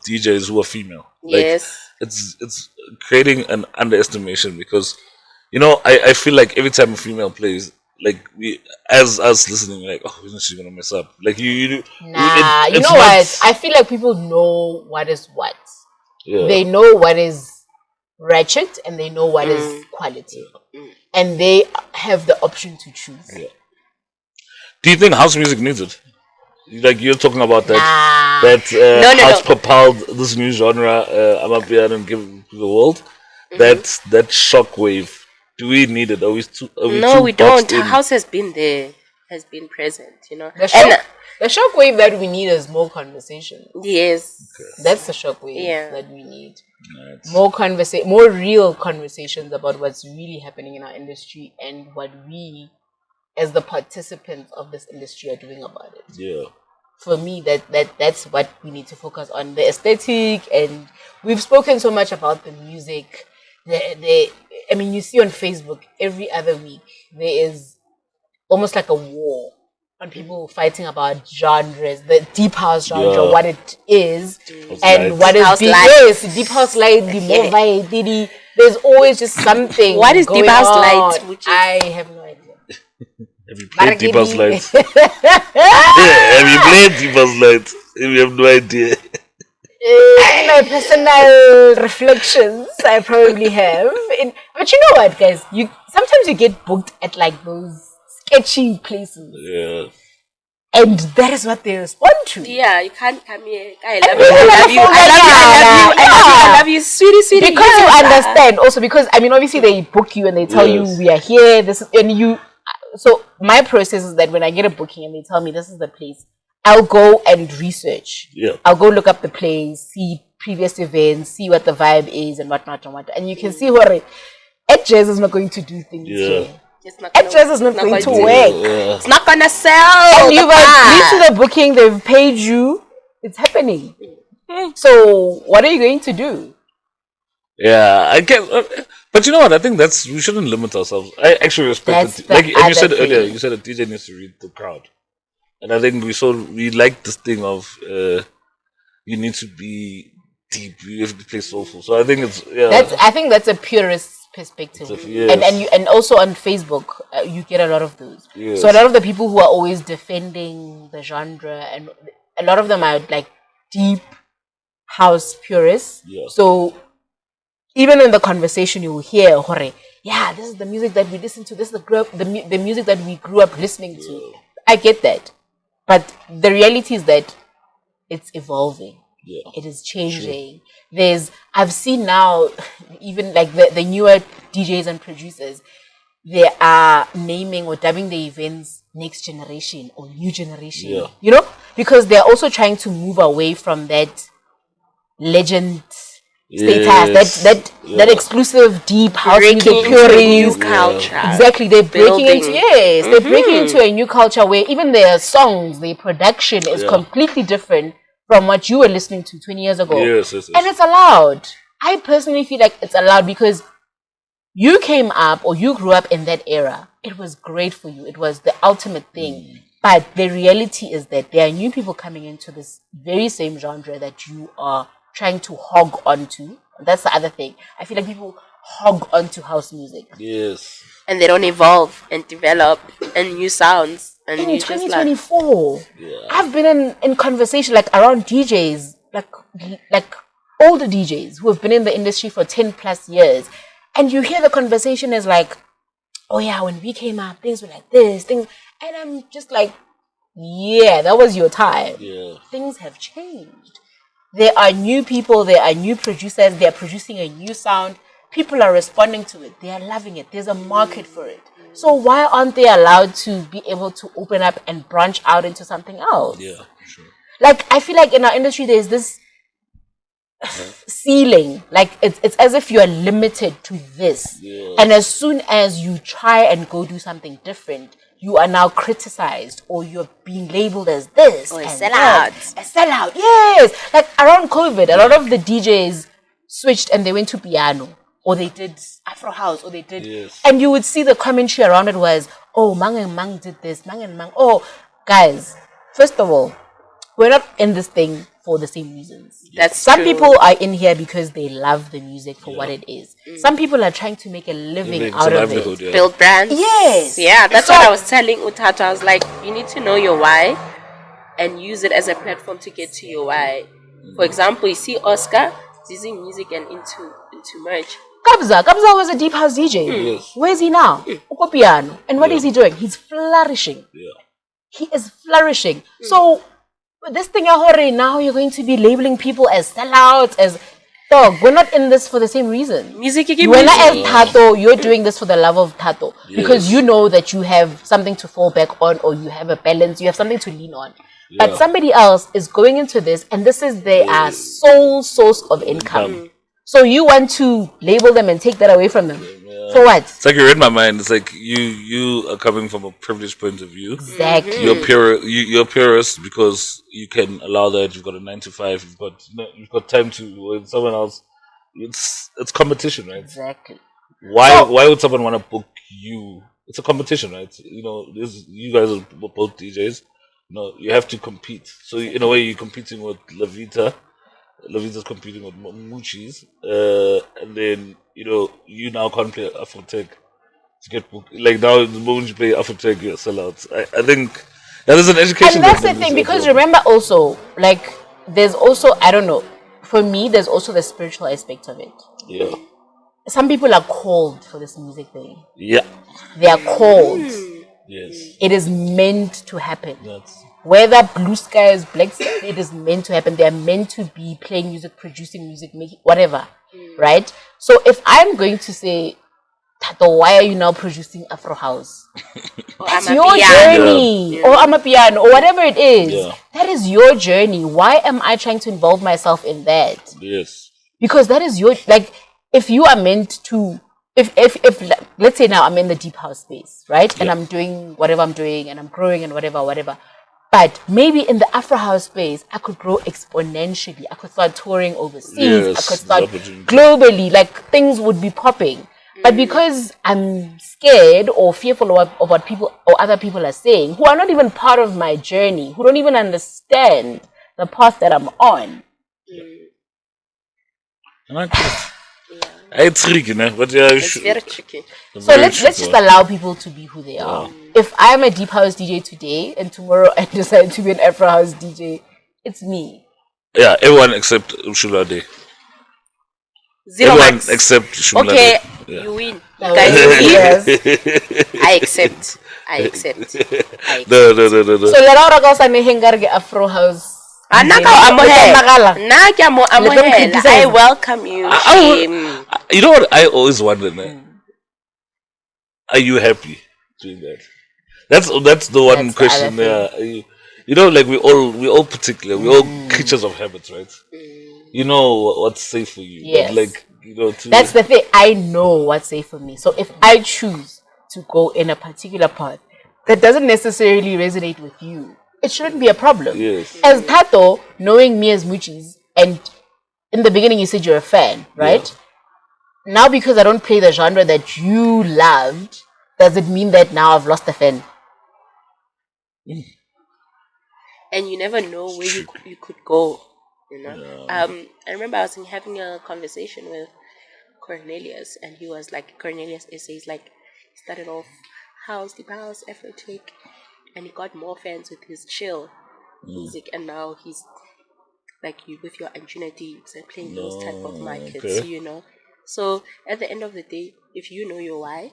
[SPEAKER 2] DJs who are female.
[SPEAKER 1] Yes.
[SPEAKER 2] It's creating an underestimation because, I feel like every time a female plays, like we as us listening, like, oh, isn't she gonna mess up? Like you
[SPEAKER 3] know what? I feel like people know what is what.
[SPEAKER 2] Yeah.
[SPEAKER 3] They know what is ratchet and they know what is quality, and they have the option to choose.
[SPEAKER 2] Yeah. Do you think house music needs it? Like you're talking about that house propelled this new genre. I'm up here and give to the world. That shockwave. Do we need it?
[SPEAKER 1] No, we don't. House has been there, has been present.
[SPEAKER 3] The shockwave that we need is more conversation.
[SPEAKER 1] Yes,
[SPEAKER 3] that's the shockwave that we need. Nice. More real conversations about what's really happening in our industry and what we, as the participants of this industry, are doing about it.
[SPEAKER 2] Yeah.
[SPEAKER 3] For me, that's what we need to focus on. The aesthetic, and we've spoken so much about the music. You see on Facebook every other week there is almost like a war on people fighting about genres, the deep house genre, what it is, and what is deep house light, the Mova, there's always just something.
[SPEAKER 1] What is deep house light?
[SPEAKER 3] I have no idea.
[SPEAKER 2] Have you played deep house light? Have you played deep house light? You have no idea.
[SPEAKER 3] In my personal reflections, I probably have. But you know what, guys? Sometimes you get booked at like those sketchy places.
[SPEAKER 2] Yeah.
[SPEAKER 3] And that is what they respond to.
[SPEAKER 1] Yeah, you can't come here. I love you, sweetie.
[SPEAKER 3] Because you understand. Also, because obviously they book you and they tell you we are here. So my process is that when I get a booking and they tell me this is the place, I'll go and research.
[SPEAKER 2] Yeah.
[SPEAKER 3] I'll go look up the place, see previous events, see what the vibe is and whatnot. And you can see where Jazz is not going to do things here. Jazz is not going to work.
[SPEAKER 1] Yeah. It's not going to sell.
[SPEAKER 3] And you've agreed to the booking, they've paid you. It's happening. So what are you going to do?
[SPEAKER 2] Yeah, I get. But you know what? I think we shouldn't limit ourselves. I actually respect it. Like you said earlier, you said a DJ needs to read the crowd. And I think we like this thing of you need to be deep, you have to play soulful. So I think
[SPEAKER 3] I think that's a purist perspective. And also on Facebook, you get a lot of those. Yes. So a lot of the people who are always defending the genre, and a lot of them are like deep house purists. Yeah. So even in the conversation, you will hear, this is the music that we listen to. This is the music that we grew up listening to. Yeah. I get that. But the reality is that it's evolving. Yeah. It is changing. Sure. I've seen now, even like the newer DJs and producers, they are naming or dubbing the events next generation or new generation. Yeah. Because they're also trying to move away from that legend status, that exclusive deep house music purist
[SPEAKER 1] culture.
[SPEAKER 3] Exactly, they're breaking into a new culture where even their songs, their production is completely different from what you were listening to 20 years ago.
[SPEAKER 2] Yes.
[SPEAKER 3] And it's allowed. I personally feel like it's allowed because you came up or you grew up in that era. It was great for you. It was the ultimate thing. But the reality is that there are new people coming into this very same genre that you are trying to hog onto. That's the other thing. I feel like people hog onto house music.
[SPEAKER 2] Yes.
[SPEAKER 1] And they don't evolve and develop and new sounds. And
[SPEAKER 3] In
[SPEAKER 1] you
[SPEAKER 3] 2024,
[SPEAKER 1] just
[SPEAKER 3] I've been in conversation like around DJs, like older DJs who have been in the industry for 10 plus years. And you hear the conversation is like, oh yeah, when we came up, things were like this, things. And I'm just like, yeah, that was your time.
[SPEAKER 2] Yeah.
[SPEAKER 3] Things have changed. There are new people, there are new producers, they're producing a new sound. People are responding to it. They are loving it. There's a market for it. So why aren't they allowed to be able to open up and branch out into something else?
[SPEAKER 2] Yeah, sure.
[SPEAKER 3] Like, I feel like in our industry, there's this ceiling. Like, it's as if you're limited to this.
[SPEAKER 2] Yeah.
[SPEAKER 3] And as soon as you try and go do something different, you are now criticized or you're being labeled as this.
[SPEAKER 1] Or a
[SPEAKER 3] and
[SPEAKER 1] sellout.
[SPEAKER 3] that. A sellout, yes. Like, around COVID, a lot of the DJs switched and they went to piano. Or they did Afro House, or they did...
[SPEAKER 2] Yes.
[SPEAKER 3] And you would see the commentary around it was, oh, Mang and Mang did this, Mang and Mang... Oh, guys, first of all, we're not in this thing for the same reasons.
[SPEAKER 1] That's
[SPEAKER 3] Some
[SPEAKER 1] true.
[SPEAKER 3] people are in here because they love the music for what it is. Some people are trying to make a living out of it.
[SPEAKER 2] Yeah.
[SPEAKER 1] Build brands.
[SPEAKER 3] Yes.
[SPEAKER 1] Yeah, that's
[SPEAKER 3] So-
[SPEAKER 1] what I was telling Utata. I was like, you need to know your why and use it as a platform to get to your why. For example, you see Oscar using music and into merch.
[SPEAKER 3] Kabza was a deep house DJ.
[SPEAKER 2] Yes.
[SPEAKER 3] Where is he now? Uko piano. And what is he doing? He's flourishing.
[SPEAKER 2] Yeah.
[SPEAKER 3] He is flourishing. So with this thing, now you're going to be labeling people as sellouts, as dog. We're not in this for the same reason.
[SPEAKER 1] Music,
[SPEAKER 3] When as Tato, you're doing this for the love of Tato. Because you know that you have something to fall back on or you have a balance, you have something to lean on.
[SPEAKER 2] Yeah.
[SPEAKER 3] But somebody else is going into this and this is their sole source of income. So you want to label them and take that away from them. For what?
[SPEAKER 2] It's like you read my mind. It's like you are coming from a privileged point of view.
[SPEAKER 3] Exactly.
[SPEAKER 2] You're purist because you can allow that. You've got a 9 to 5. You've got time to with someone else. It's competition, right?
[SPEAKER 3] Exactly.
[SPEAKER 2] Why would someone want to book you? It's a competition, right? You know, you guys are both DJs. You know, you have to compete. So in a way, you're competing with LAVITA. LAVITA's competing with Mootjies, and then you now can't play Afrotech to get booked. Like now, the moment you play Afrotech, you're sellouts. I think that is an education.
[SPEAKER 3] And that's the thing, because remember also, like, there's also, I don't know, for me, there's also the spiritual aspect of it.
[SPEAKER 2] Yeah.
[SPEAKER 3] Some people are called for this music thing.
[SPEAKER 2] Yeah.
[SPEAKER 3] They are called.
[SPEAKER 2] Yes.
[SPEAKER 3] It is meant to happen.
[SPEAKER 2] That's
[SPEAKER 3] Whether blue skies, black skies, it is meant to happen. They are meant to be playing music, producing music, making whatever, right? So if I'm going to say, Tato, why are you now producing Afro House? That's your journey, or I'm a piano, or whatever it is.
[SPEAKER 2] Yeah.
[SPEAKER 3] That is your journey. Why am I trying to involve myself in that?
[SPEAKER 2] yes.
[SPEAKER 3] Because that is your, like, if you are meant to, if let's say now I'm in the deep house space, right? And I'm doing whatever I'm doing and I'm growing and whatever. But maybe in the Afro house space, I could grow exponentially. I could start touring overseas.
[SPEAKER 2] Yes,
[SPEAKER 3] I could start
[SPEAKER 2] opportunity.
[SPEAKER 3] globally. Like, things would be popping. But because I'm scared or fearful of what people or other people are saying, who are not even part of my journey, who don't even understand the path that I'm on.
[SPEAKER 2] It's tricky, né? But yeah,
[SPEAKER 1] It's very tricky.
[SPEAKER 3] So let's just allow people to be who they are. If I'm a deep house DJ today and tomorrow I decide to be an Afro house DJ, it's me.
[SPEAKER 2] Yeah, everyone except Ushulade.
[SPEAKER 1] Zero
[SPEAKER 2] Everyone
[SPEAKER 1] marks.
[SPEAKER 2] except Ushulade.
[SPEAKER 1] Okay,
[SPEAKER 2] Yeah.
[SPEAKER 1] you win.
[SPEAKER 3] No,
[SPEAKER 1] You guys win.
[SPEAKER 3] yes.
[SPEAKER 1] I accept.
[SPEAKER 2] No.
[SPEAKER 3] So lera go sa nehengarge Afro house.
[SPEAKER 1] Anaka amohela. I welcome you.
[SPEAKER 2] You know what I always wonder, man? Are you happy doing that? That's the one
[SPEAKER 3] That's the
[SPEAKER 2] question.
[SPEAKER 3] other
[SPEAKER 2] Yeah, you know, like we all particular, we all creatures of habits, right? You know what's safe for you.
[SPEAKER 3] Yes.
[SPEAKER 2] But like
[SPEAKER 3] That's the thing. I know what's safe for me. So if I choose to go in a particular path that doesn't necessarily resonate with you, it shouldn't be a problem.
[SPEAKER 2] Yes.
[SPEAKER 3] As Tato, knowing me as Mootjies, and in the beginning you said you're a fan, right? Now because I don't play the genre that you loved, does it mean that now I've lost a fan?
[SPEAKER 1] And you never know where you could go, you know. I remember I was having a conversation with Cornelius, and he was like, Cornelius essays like started off house, deep house, Afrotic, and he got more fans with his chill music, and now he's like you with your ingenuity, playing those type of markets, you know. So at the end of the day, if you know your why,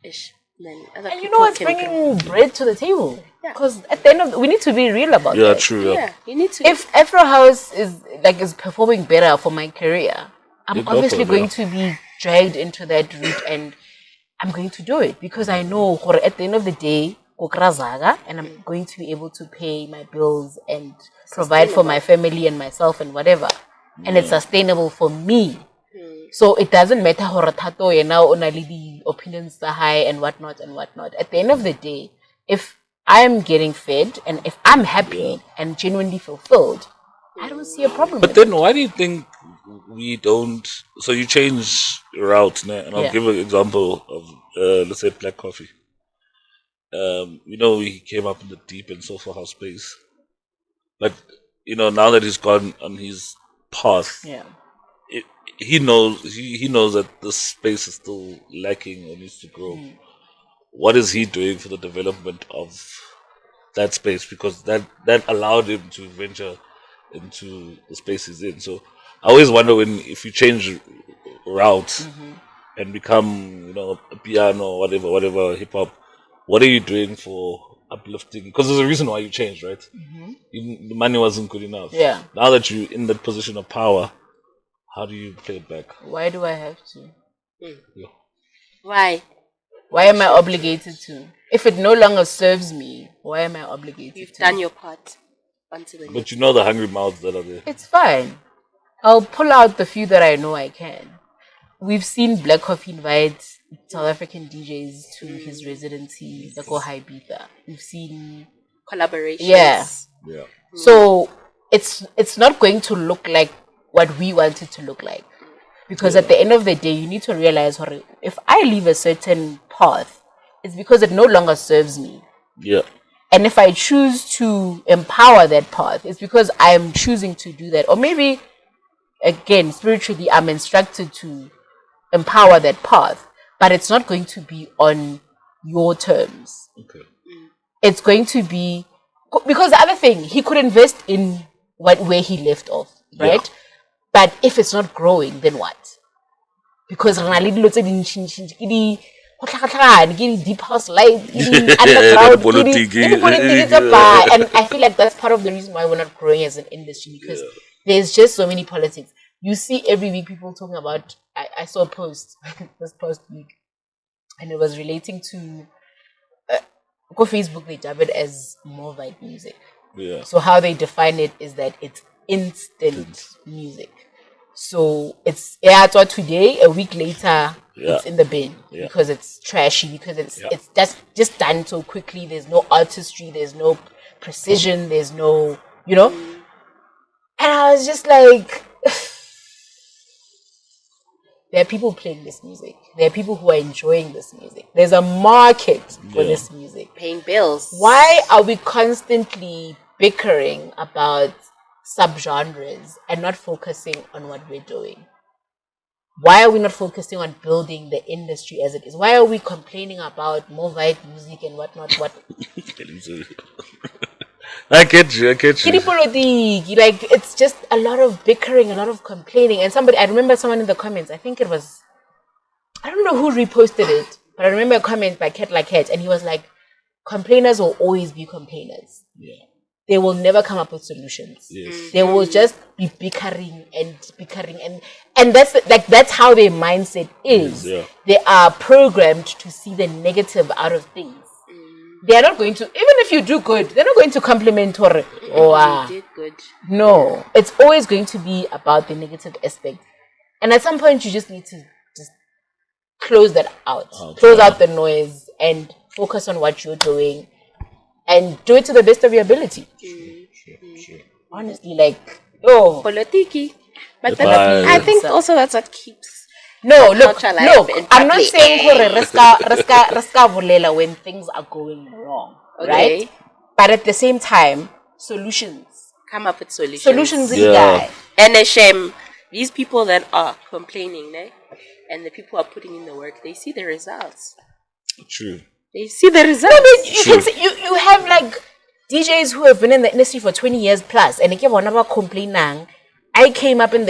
[SPEAKER 1] ish, then other
[SPEAKER 3] And
[SPEAKER 1] people
[SPEAKER 3] you know what's
[SPEAKER 1] can
[SPEAKER 3] bringing bread to the table? Because at the end of we need to be real about that.
[SPEAKER 2] True.
[SPEAKER 1] Yeah, you need to.
[SPEAKER 3] If Afro House is performing better for my career, I'm obviously going to be dragged into that route, and I'm going to do it because I know at the end of the day, and I'm going to be able to pay my bills and provide for my family and myself and whatever. And it's sustainable for me. So it doesn't matter how Tato now only the opinions are high and whatnot and whatnot. At the end of the day, if I'm getting fed and if I'm happy and genuinely fulfilled, I don't see a problem.
[SPEAKER 2] But then why do you think we don't? So you change route, and I'll give an example of let's say Black Coffee. He came up in the deep and sofa house space, but now that he's gone on his path, he knows he knows that the space is still lacking or needs to grow. What is he doing for the development of that space? Because that allowed him to venture into the space he's in. So I always wonder if you change routes and become a piano or whatever hip hop, what are you doing for uplifting? Because there's a reason why you changed, right? The money wasn't good enough. Now that you're in that position of power, how do you play it back?
[SPEAKER 3] Why do I have to?
[SPEAKER 1] Why?
[SPEAKER 3] Why am I obligated to? If it no longer serves me, why am I obligated
[SPEAKER 1] You've
[SPEAKER 3] to?
[SPEAKER 1] done your part.
[SPEAKER 2] But you know the hungry mouths that are there.
[SPEAKER 3] It's fine. I'll pull out the few that I know I can. We've seen Black Coffee invite South African DJs to his residency, like LAVITA. We've seen
[SPEAKER 1] collaborations.
[SPEAKER 3] Yeah. So it's not going to look like what we want it to look like. Because at the end of the day, you need to realize, if I leave a certain path, it's because it no longer serves me. And if I choose to empower that path, it's because I am choosing to do that. Or maybe, again, spiritually, I'm instructed to empower that path. But it's not going to be on your terms. It's going to be... Because the other thing, he could invest in where he left off, right? But if it's not growing, then what? Because deep house light, underground, and I feel like that's part of the reason why we're not growing as an industry, because there's just so many politics. You see every week people talking about. I saw a post this past week, and it was relating to Facebook. They dub it as more vibe music. So how they define it is that it's instant music. So it's today, a week later, it's in the bin because it's trashy, because it's just done so quickly. There's no artistry, there's no precision, there's no, And I was just like, there are people playing this music. There are people who are enjoying this music. There's a market for this music.
[SPEAKER 1] Paying bills.
[SPEAKER 3] Why are we constantly bickering about subgenres and not focusing on what we're doing? Why are we not focusing on building the industry as it is? Why are we complaining about more vibe music and whatnot?
[SPEAKER 2] I get you.
[SPEAKER 3] Like, it's just a lot of bickering, a lot of complaining. And I remember someone in the comments, I think it was, I don't know who reposted it, but I remember a comment by Cat Like Cat, and he was like, complainers will always be complainers. They will never come up with solutions. They will just be bickering, and that's how their mindset is. They are programmed to see the negative out of things. They are not going to, even if you do good, they're not going to compliment you did good. No, it's always going to be about the negative aspect. And at some point, you just need to just close that out. Close out the noise and focus on what you're doing. and do it to the best of your ability. True. Honestly, like,
[SPEAKER 1] politiki. But then
[SPEAKER 2] Bye.
[SPEAKER 1] I think also that's what keeps
[SPEAKER 3] look,
[SPEAKER 1] culture alive in
[SPEAKER 3] I'm not
[SPEAKER 1] public.
[SPEAKER 3] saying riska volela when things are going wrong, right? But at the same time, solutions.
[SPEAKER 1] Come up with solutions.
[SPEAKER 3] Solutions is
[SPEAKER 1] And a shame, these people that are complaining, and the people who are putting in the work, they see the results.
[SPEAKER 2] True.
[SPEAKER 1] They see the results.
[SPEAKER 3] No, but you can see, you have like DJs who have been in the industry for 20 years plus, and they keep on about complaining. I came up in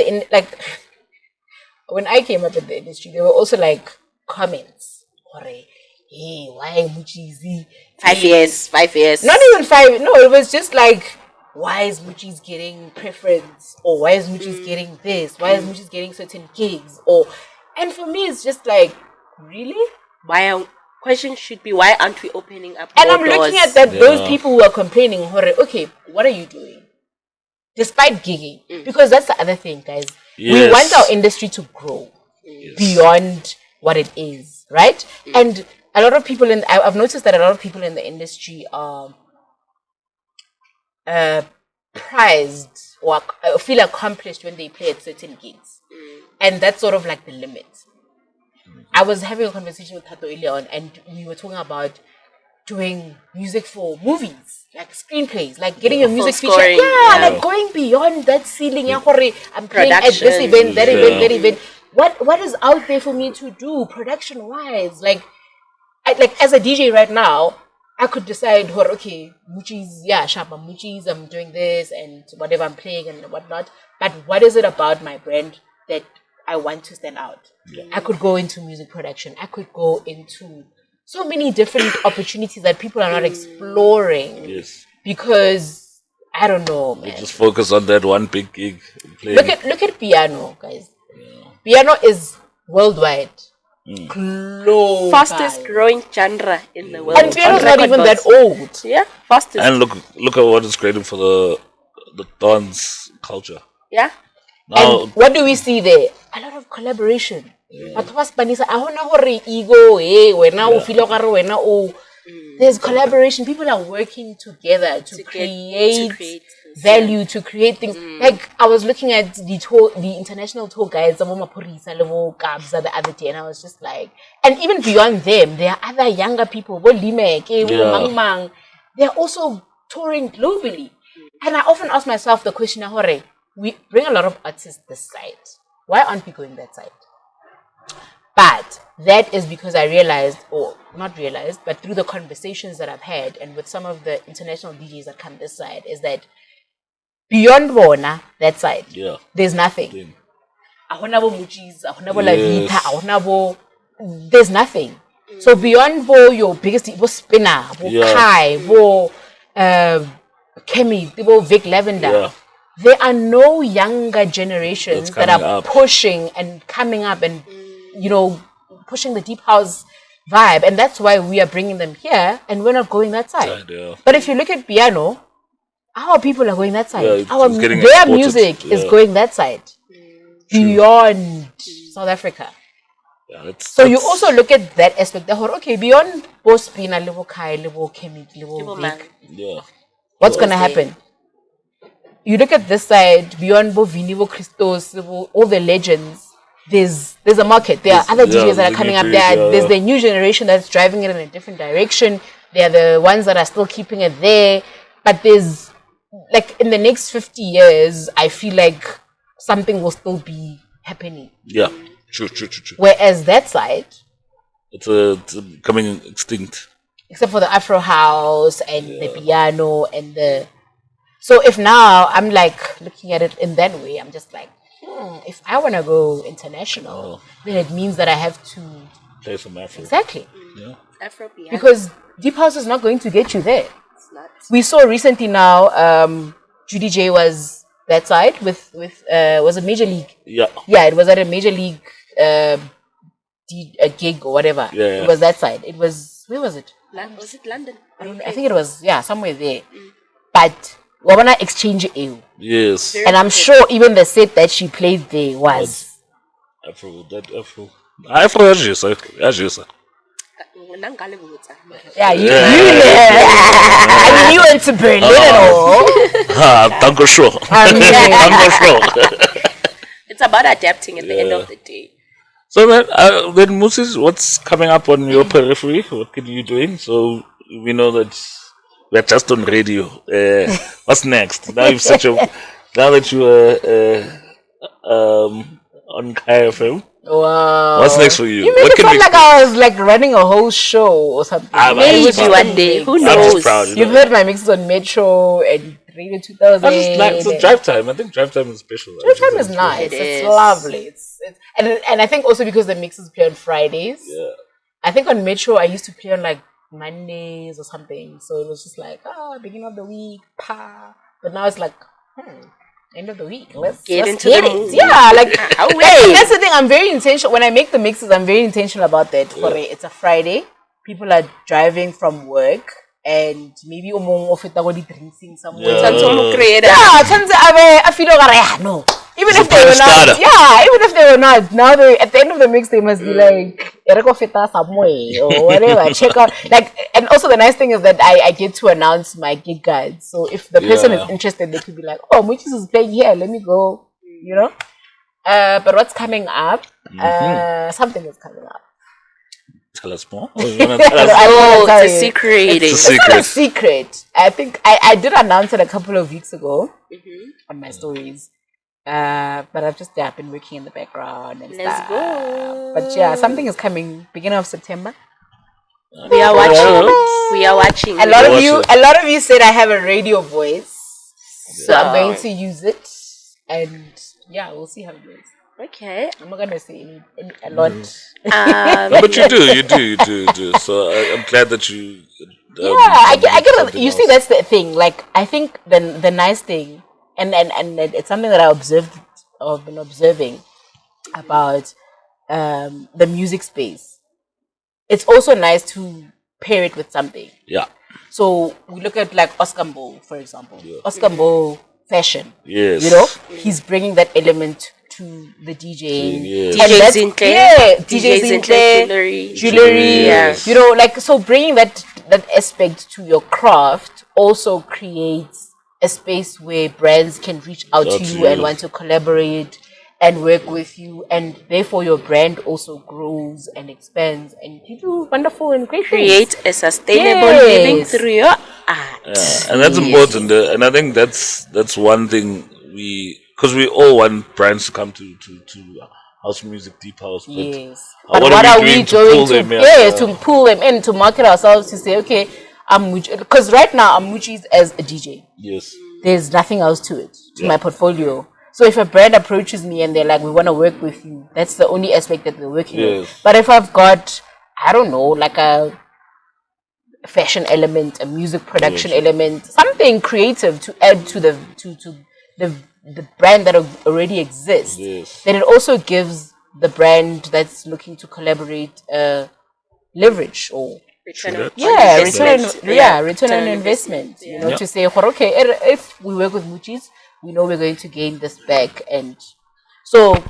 [SPEAKER 3] when I came up in the industry, there were also like comments. Hey, why Mootjies?
[SPEAKER 1] 5 years. 5 years.
[SPEAKER 3] Not even 5. No, it was just like, why is Mootjies getting preference? Or why is Mootjies getting this? Why is Mootjies getting certain gigs? And for me, it's just like, really?
[SPEAKER 1] Question should be, why aren't we opening up
[SPEAKER 3] And
[SPEAKER 1] more
[SPEAKER 3] I'm
[SPEAKER 1] doors?
[SPEAKER 3] looking at that. Those people who are complaining, okay, what are you doing? Despite gigging, because that's the other thing, guys. Yes. We want our industry to grow beyond what it is, right? And a lot of people I've noticed that a lot of people in the industry are prized or feel accomplished when they play at certain gigs, and that's sort of like the limit. I was having a conversation with Tato earlier on, and we were talking about doing music for movies, like screenplays, like getting your music featured. Like going beyond that ceiling. I'm playing at this event, that event, that event. What is out there for me to do production wise? Like as a DJ right now, I could decide, okay, Mootjies, Shaba Mootjies, I'm doing this and whatever I'm playing and whatnot. But what is it about my brand that I want to stand out? I could go into music production. I could go into so many different opportunities that people are not exploring.
[SPEAKER 2] Yes.
[SPEAKER 3] Because I don't know, man.
[SPEAKER 2] They just focus on that one big gig.
[SPEAKER 3] Look at piano, guys. Piano is worldwide. Global.
[SPEAKER 1] Fastest growing genre in the world.
[SPEAKER 3] And piano is not even that old.
[SPEAKER 1] Yeah, fastest.
[SPEAKER 2] And look at what it's creating for the dance culture.
[SPEAKER 1] Yeah.
[SPEAKER 3] Now, and what do we see there? A lot of collaboration. There's collaboration. People are working together to create value, to create things. Like I was looking at the international tour guides, the other day, and I was just like, and even beyond them, there are other younger people. They're also touring globally. And I often ask myself the question, we bring a lot of artists this side. Why aren't we going that side? But that is because I realized, or not realized, but through the conversations that I've had and with some of the international DJs that come this side, is that beyond Bona, that side, there's nothing. Mootjies, LAVITA, there's nothing. So beyond your biggest spinner, Kai, Kemi, Vic Lavender, there are no younger generations that are pushing and coming up and pushing the deep house vibe, and that's why we are bringing them here, and we're not going that side. But if you look at piano, our people are going that side. Their music is going that side, beyond South Africa. So you also look at that aspect. Okay, beyond both Spina, Level Kai, Level Kemi, Level Vic, what's gonna happen? You look at this side, beyond Bovini, Christos, all the legends. There's a market. There are other DJs that are coming up there. There's the new generation that's driving it in a different direction. There are the ones that are still keeping it there. But there's, like, in the next 50 years, I feel like something will still be happening.
[SPEAKER 2] Yeah, true.
[SPEAKER 3] Whereas that side,
[SPEAKER 2] it's becoming extinct.
[SPEAKER 3] Except for the Afro house and the piano and the... So if now I'm like looking at it in that way, I'm just like, if I want to go international, then it means that I have to
[SPEAKER 2] play some Afro.
[SPEAKER 3] Exactly.
[SPEAKER 2] Yeah.
[SPEAKER 1] Afro piano.
[SPEAKER 3] Because deep house is not going to get you there.
[SPEAKER 1] It's not.
[SPEAKER 3] We saw recently now, Judy J was that side with was a major league.
[SPEAKER 2] Yeah.
[SPEAKER 3] Yeah, it was at a major league a gig or whatever.
[SPEAKER 2] Yeah.
[SPEAKER 3] It was that side. It was, where was it?
[SPEAKER 1] Was it London?
[SPEAKER 3] I think it was, somewhere there. But Wabana exchange EU.
[SPEAKER 2] Yes.
[SPEAKER 3] And I'm sure even the set that she played there was
[SPEAKER 2] Afro. Afro, yes.
[SPEAKER 3] Yeah, you I mean, you went to Berlin and all.
[SPEAKER 2] Danke schön.
[SPEAKER 3] I mean,
[SPEAKER 2] Danke schön.
[SPEAKER 1] It's about adapting at the end of the day.
[SPEAKER 2] So then Mootjies, what's coming up on your periphery? What are you doing? So we know that we're just on radio. What's next? Now you've now that you are on KFM.
[SPEAKER 3] wow.
[SPEAKER 2] What's next for you?
[SPEAKER 3] You made
[SPEAKER 2] What
[SPEAKER 3] it
[SPEAKER 2] can
[SPEAKER 3] sound
[SPEAKER 2] we
[SPEAKER 3] like I was like running a whole show or something.
[SPEAKER 1] Maybe one day. Who knows?
[SPEAKER 2] I'm just proud.
[SPEAKER 3] You've heard my mixes on Metro and Radio 2000.
[SPEAKER 2] I'm just like, so drive time. I think drive time is special.
[SPEAKER 3] Drive time is nice.
[SPEAKER 1] It
[SPEAKER 3] It's
[SPEAKER 1] is.
[SPEAKER 3] lovely. And I think also because the mixes play on Fridays.
[SPEAKER 2] Yeah.
[SPEAKER 3] I think on Metro I used to play on like Mondays or something. So it was just like, beginning of the week, But now it's like, end of the week. Let's
[SPEAKER 1] Get
[SPEAKER 3] let's
[SPEAKER 1] into
[SPEAKER 3] hit
[SPEAKER 1] the
[SPEAKER 3] it.
[SPEAKER 1] mood.
[SPEAKER 3] Yeah, like
[SPEAKER 1] Hey.
[SPEAKER 3] that's the thing. I'm very intentional when I make the mixes. I'm very intentional about that. For it's a Friday, people are driving from work, and maybe drinking somewhere.
[SPEAKER 2] Yeah.
[SPEAKER 3] I feel like no. Even
[SPEAKER 2] It's
[SPEAKER 3] if
[SPEAKER 2] a
[SPEAKER 3] they were
[SPEAKER 2] starter.
[SPEAKER 3] not, even if they were not, now they at the end of the mix they must be like, "Ereko feta somewhere" or whatever. Check out and also the nice thing is that I get to announce my gig guides. So if the person is interested, they could be like, "Oh, Mootjies is playing here. Let me go." You know. But what's coming up? Something is coming up.
[SPEAKER 2] Tell us more. Oh, you wanna tell us?
[SPEAKER 3] tell
[SPEAKER 1] It's a
[SPEAKER 3] you.
[SPEAKER 1] secret.
[SPEAKER 2] It's a
[SPEAKER 3] It's not a
[SPEAKER 2] secret.
[SPEAKER 3] secret. I think I did announce it a couple of weeks ago on my stories. But I've just been working in the background and
[SPEAKER 1] Let's
[SPEAKER 3] stuff.
[SPEAKER 1] go.
[SPEAKER 3] But yeah, something is coming beginning of September.
[SPEAKER 1] We are watching. We are watching.
[SPEAKER 3] A lot
[SPEAKER 2] Watch
[SPEAKER 3] of you said I have a radio voice, so I'm going to use it, and yeah, we'll see how it goes.
[SPEAKER 1] Okay.
[SPEAKER 3] I'm not gonna say a lot.
[SPEAKER 2] No, but you do. So I'm glad that you.
[SPEAKER 3] I get it.
[SPEAKER 2] something
[SPEAKER 3] You see,
[SPEAKER 2] else.
[SPEAKER 3] that's the thing. Like, I think the nice thing, and it's something that I've been observing about the music space. It's also nice to pair it with something.
[SPEAKER 2] Yeah.
[SPEAKER 3] So we look at like Oscar Mbo, for example. Oscar Mbo fashion.
[SPEAKER 2] Yes.
[SPEAKER 3] You know, he's bringing that element to the DJing.
[SPEAKER 2] Yes.
[SPEAKER 3] And
[SPEAKER 1] DJ
[SPEAKER 3] that's-
[SPEAKER 1] Zintle.
[SPEAKER 3] Yeah,
[SPEAKER 1] DJ
[SPEAKER 3] DJ
[SPEAKER 1] Zintle,
[SPEAKER 3] Zintle,
[SPEAKER 1] jewelry.
[SPEAKER 3] Yeah. You know, like, so bringing that aspect to your craft also creates a space where brands can reach out to you and want to collaborate and work with you, and therefore your brand also grows and expands, and you do wonderful and great things.
[SPEAKER 1] Create a sustainable
[SPEAKER 3] Yes.
[SPEAKER 1] living through your art.
[SPEAKER 2] Yeah, and that's important. And I think that's one thing because we all want brands to come to house music, deep house. But
[SPEAKER 3] Yes. But
[SPEAKER 2] what are we doing to pull them in?
[SPEAKER 3] to pull them in, to market ourselves, to say, okay, because right now I'm Mootjies as a DJ.
[SPEAKER 2] Yes.
[SPEAKER 3] There's nothing else to it, to my portfolio. So if a brand approaches me and they're like, we want to work with you, that's the only aspect that we're working with. But if I've got, I don't know, like a fashion element, a music production element, something creative to add to the brand that already exists, then it also gives the brand that's looking to collaborate leverage or
[SPEAKER 1] Return on
[SPEAKER 3] return on investment. You know, to say, okay, if we work with Mootjies, we know we're going to gain this back. And so,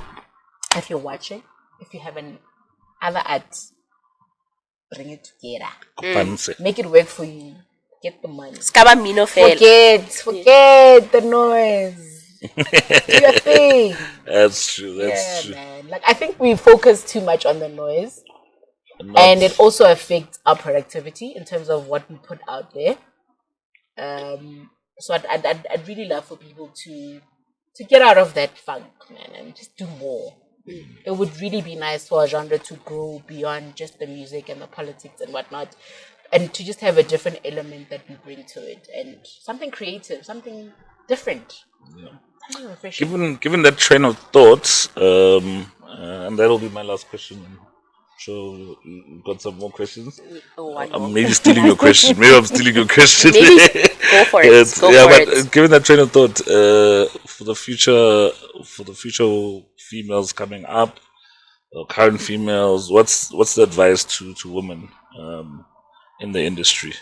[SPEAKER 3] if you're watching, if you have an other art, bring it together. Make it work for you. Get the money. Forget the noise. Do your thing.
[SPEAKER 2] That's true. That's true.
[SPEAKER 3] Man. Like, I think we focus too much on the noise. And it also affects our productivity in terms of what we put out there. So I'd really love for people to get out of that funk, man, and just do more. It would really be nice for a genre to grow beyond just the music and the politics and whatnot, and to just have a different element that we bring to it, and something creative, something different. Something refreshing.
[SPEAKER 2] Given that train of thought, and that'll be my last question. So you've got some more questions? I'm maybe stealing your question. Maybe I'm stealing your question.
[SPEAKER 1] Maybe go for it.
[SPEAKER 2] But given that train of thought, for the future females coming up, or current females, what's the advice to women in the industry?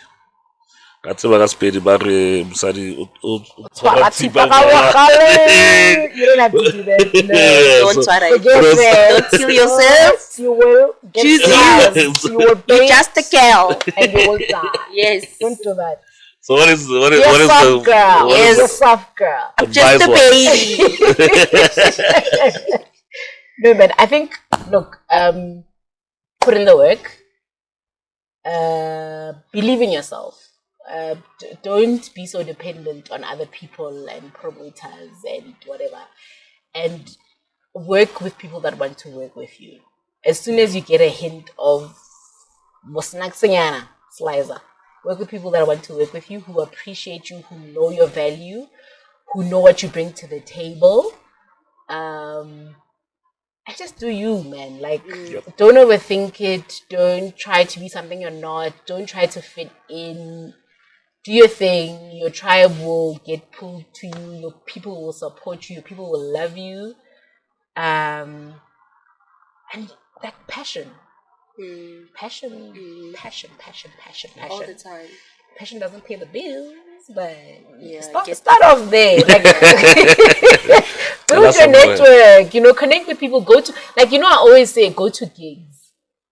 [SPEAKER 2] ka tseba ka Sepedi ba re mosadi o
[SPEAKER 3] Tshwara thipa ka bogale. You don't have to do that. No.
[SPEAKER 1] Don't try
[SPEAKER 3] Don't
[SPEAKER 1] kill yourself.
[SPEAKER 3] You will get
[SPEAKER 1] Choose
[SPEAKER 3] scars. You will
[SPEAKER 1] You're
[SPEAKER 3] pay
[SPEAKER 1] just a girl.
[SPEAKER 3] and you will die.
[SPEAKER 1] Yes.
[SPEAKER 3] Don't do that.
[SPEAKER 2] So what is
[SPEAKER 3] You're
[SPEAKER 2] the
[SPEAKER 3] soft girl.
[SPEAKER 2] what is
[SPEAKER 3] You're
[SPEAKER 2] the
[SPEAKER 3] soft girl.
[SPEAKER 1] I'm just a baby.
[SPEAKER 3] No, but I think, look, put in the work. Believe in yourself. Don't be so dependent on other people and promoters and whatever. And work with people that want to work with you. As soon as you get a hint of slicer, work with people that want to work with you, who appreciate you, who know your value, who know what you bring to the table. And just do you, man. Like, don't overthink it. Don't try to be something you're not. Don't try to fit in. Do your thing. Your tribe will get pulled to you. Your people will support you. Your people will love you. And that passion. Passion.
[SPEAKER 1] All the time.
[SPEAKER 3] Passion doesn't pay the bills, but
[SPEAKER 1] Yeah,
[SPEAKER 3] start off there. Like, build your network. Connect with people. Go to, like, I always say, go to gigs,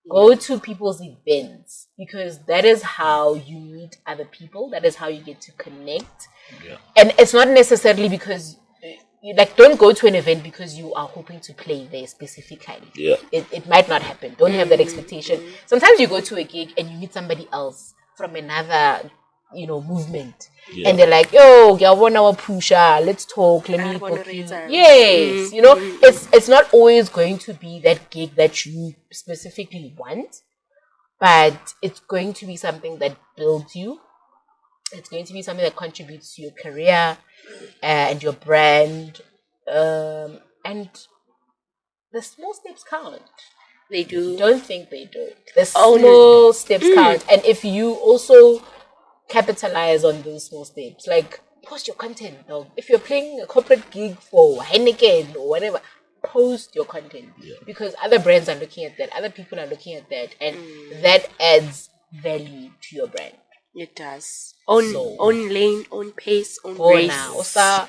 [SPEAKER 3] go to people's events, because that is how you meet other people. That is how you get to connect.
[SPEAKER 2] Yeah.
[SPEAKER 3] And it's not necessarily because don't go to an event because you are hoping to play there specifically.
[SPEAKER 2] Yeah.
[SPEAKER 3] It might not happen. Don't have that expectation. Sometimes you go to a gig and you meet somebody else from another, movement.
[SPEAKER 2] Yeah.
[SPEAKER 3] And they're like, yo, I want our pusher, let's talk, let me book you. Yes. It's not always going to be that gig that you specifically want, but it's going to be something that builds you. It's going to be something that contributes to your career and your brand. And the small steps count.
[SPEAKER 1] They do.
[SPEAKER 3] Don't think they don't. The small steps count. And if you also capitalize on those small steps, like post your content, dog. If you're playing a corporate gig for Heineken or whatever, post your content. Yeah. Because other brands are looking at that. Other people are looking at that. And that adds value to your brand.
[SPEAKER 1] It does. Own lane, own pace, own race.
[SPEAKER 3] Now,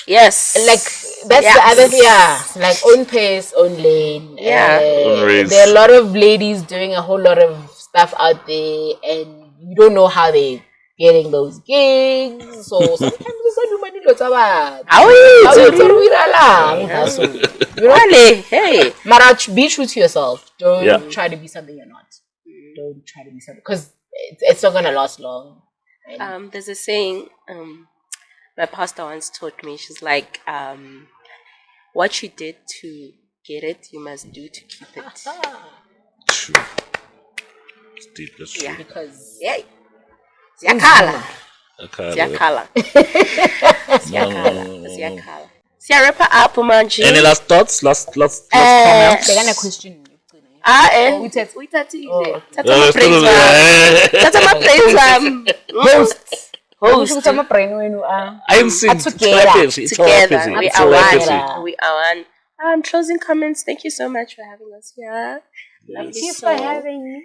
[SPEAKER 1] yes.
[SPEAKER 3] Like, that's the other thing. Yeah. Like, own pace, own lane.
[SPEAKER 1] Yeah.
[SPEAKER 2] Own race.
[SPEAKER 3] There are a lot of ladies doing a whole lot of stuff out there, and you don't know how they're getting those gigs. So sometimes it's not money.
[SPEAKER 1] Hey.
[SPEAKER 3] Mara, be true to yourself. Don't try to be something you're not. Don't try to be something, because it's not gonna last long.
[SPEAKER 1] There's a saying my pastor once taught me. She's like, what you did to get it, you must do to keep it.
[SPEAKER 2] True. It's deep, that's true.
[SPEAKER 1] Yeah.
[SPEAKER 3] Because
[SPEAKER 1] Ziyakhala.
[SPEAKER 2] Ziyakhala.
[SPEAKER 1] Ziyakhala. Siyarapha up, manje.
[SPEAKER 2] Any last thoughts? Last comments?
[SPEAKER 3] they're gonna question you.
[SPEAKER 1] Host.
[SPEAKER 2] I'm saying
[SPEAKER 1] Together. We are one. Closing comments. Thank you so much for having us here.
[SPEAKER 3] Thank you for having me.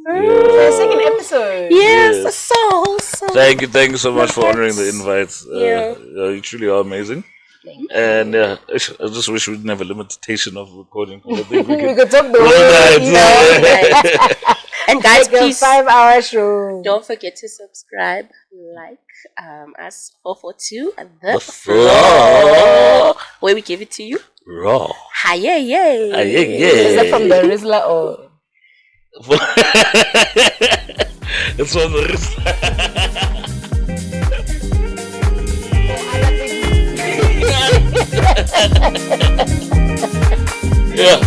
[SPEAKER 3] The second episode.
[SPEAKER 1] Yes, so.
[SPEAKER 2] Thank you so much for honoring the invites. You truly are amazing. And I just wish we didn't have a limitation of recording. I think we
[SPEAKER 3] could talk the whole
[SPEAKER 1] night. And guys, please
[SPEAKER 3] 5-hour show.
[SPEAKER 1] Don't forget to subscribe, like us 442 at the floor, where we give it to you
[SPEAKER 2] raw.
[SPEAKER 1] Hi, yeah.
[SPEAKER 3] Is that from the Rizla or?
[SPEAKER 2] It's from the Rizla. Yeah.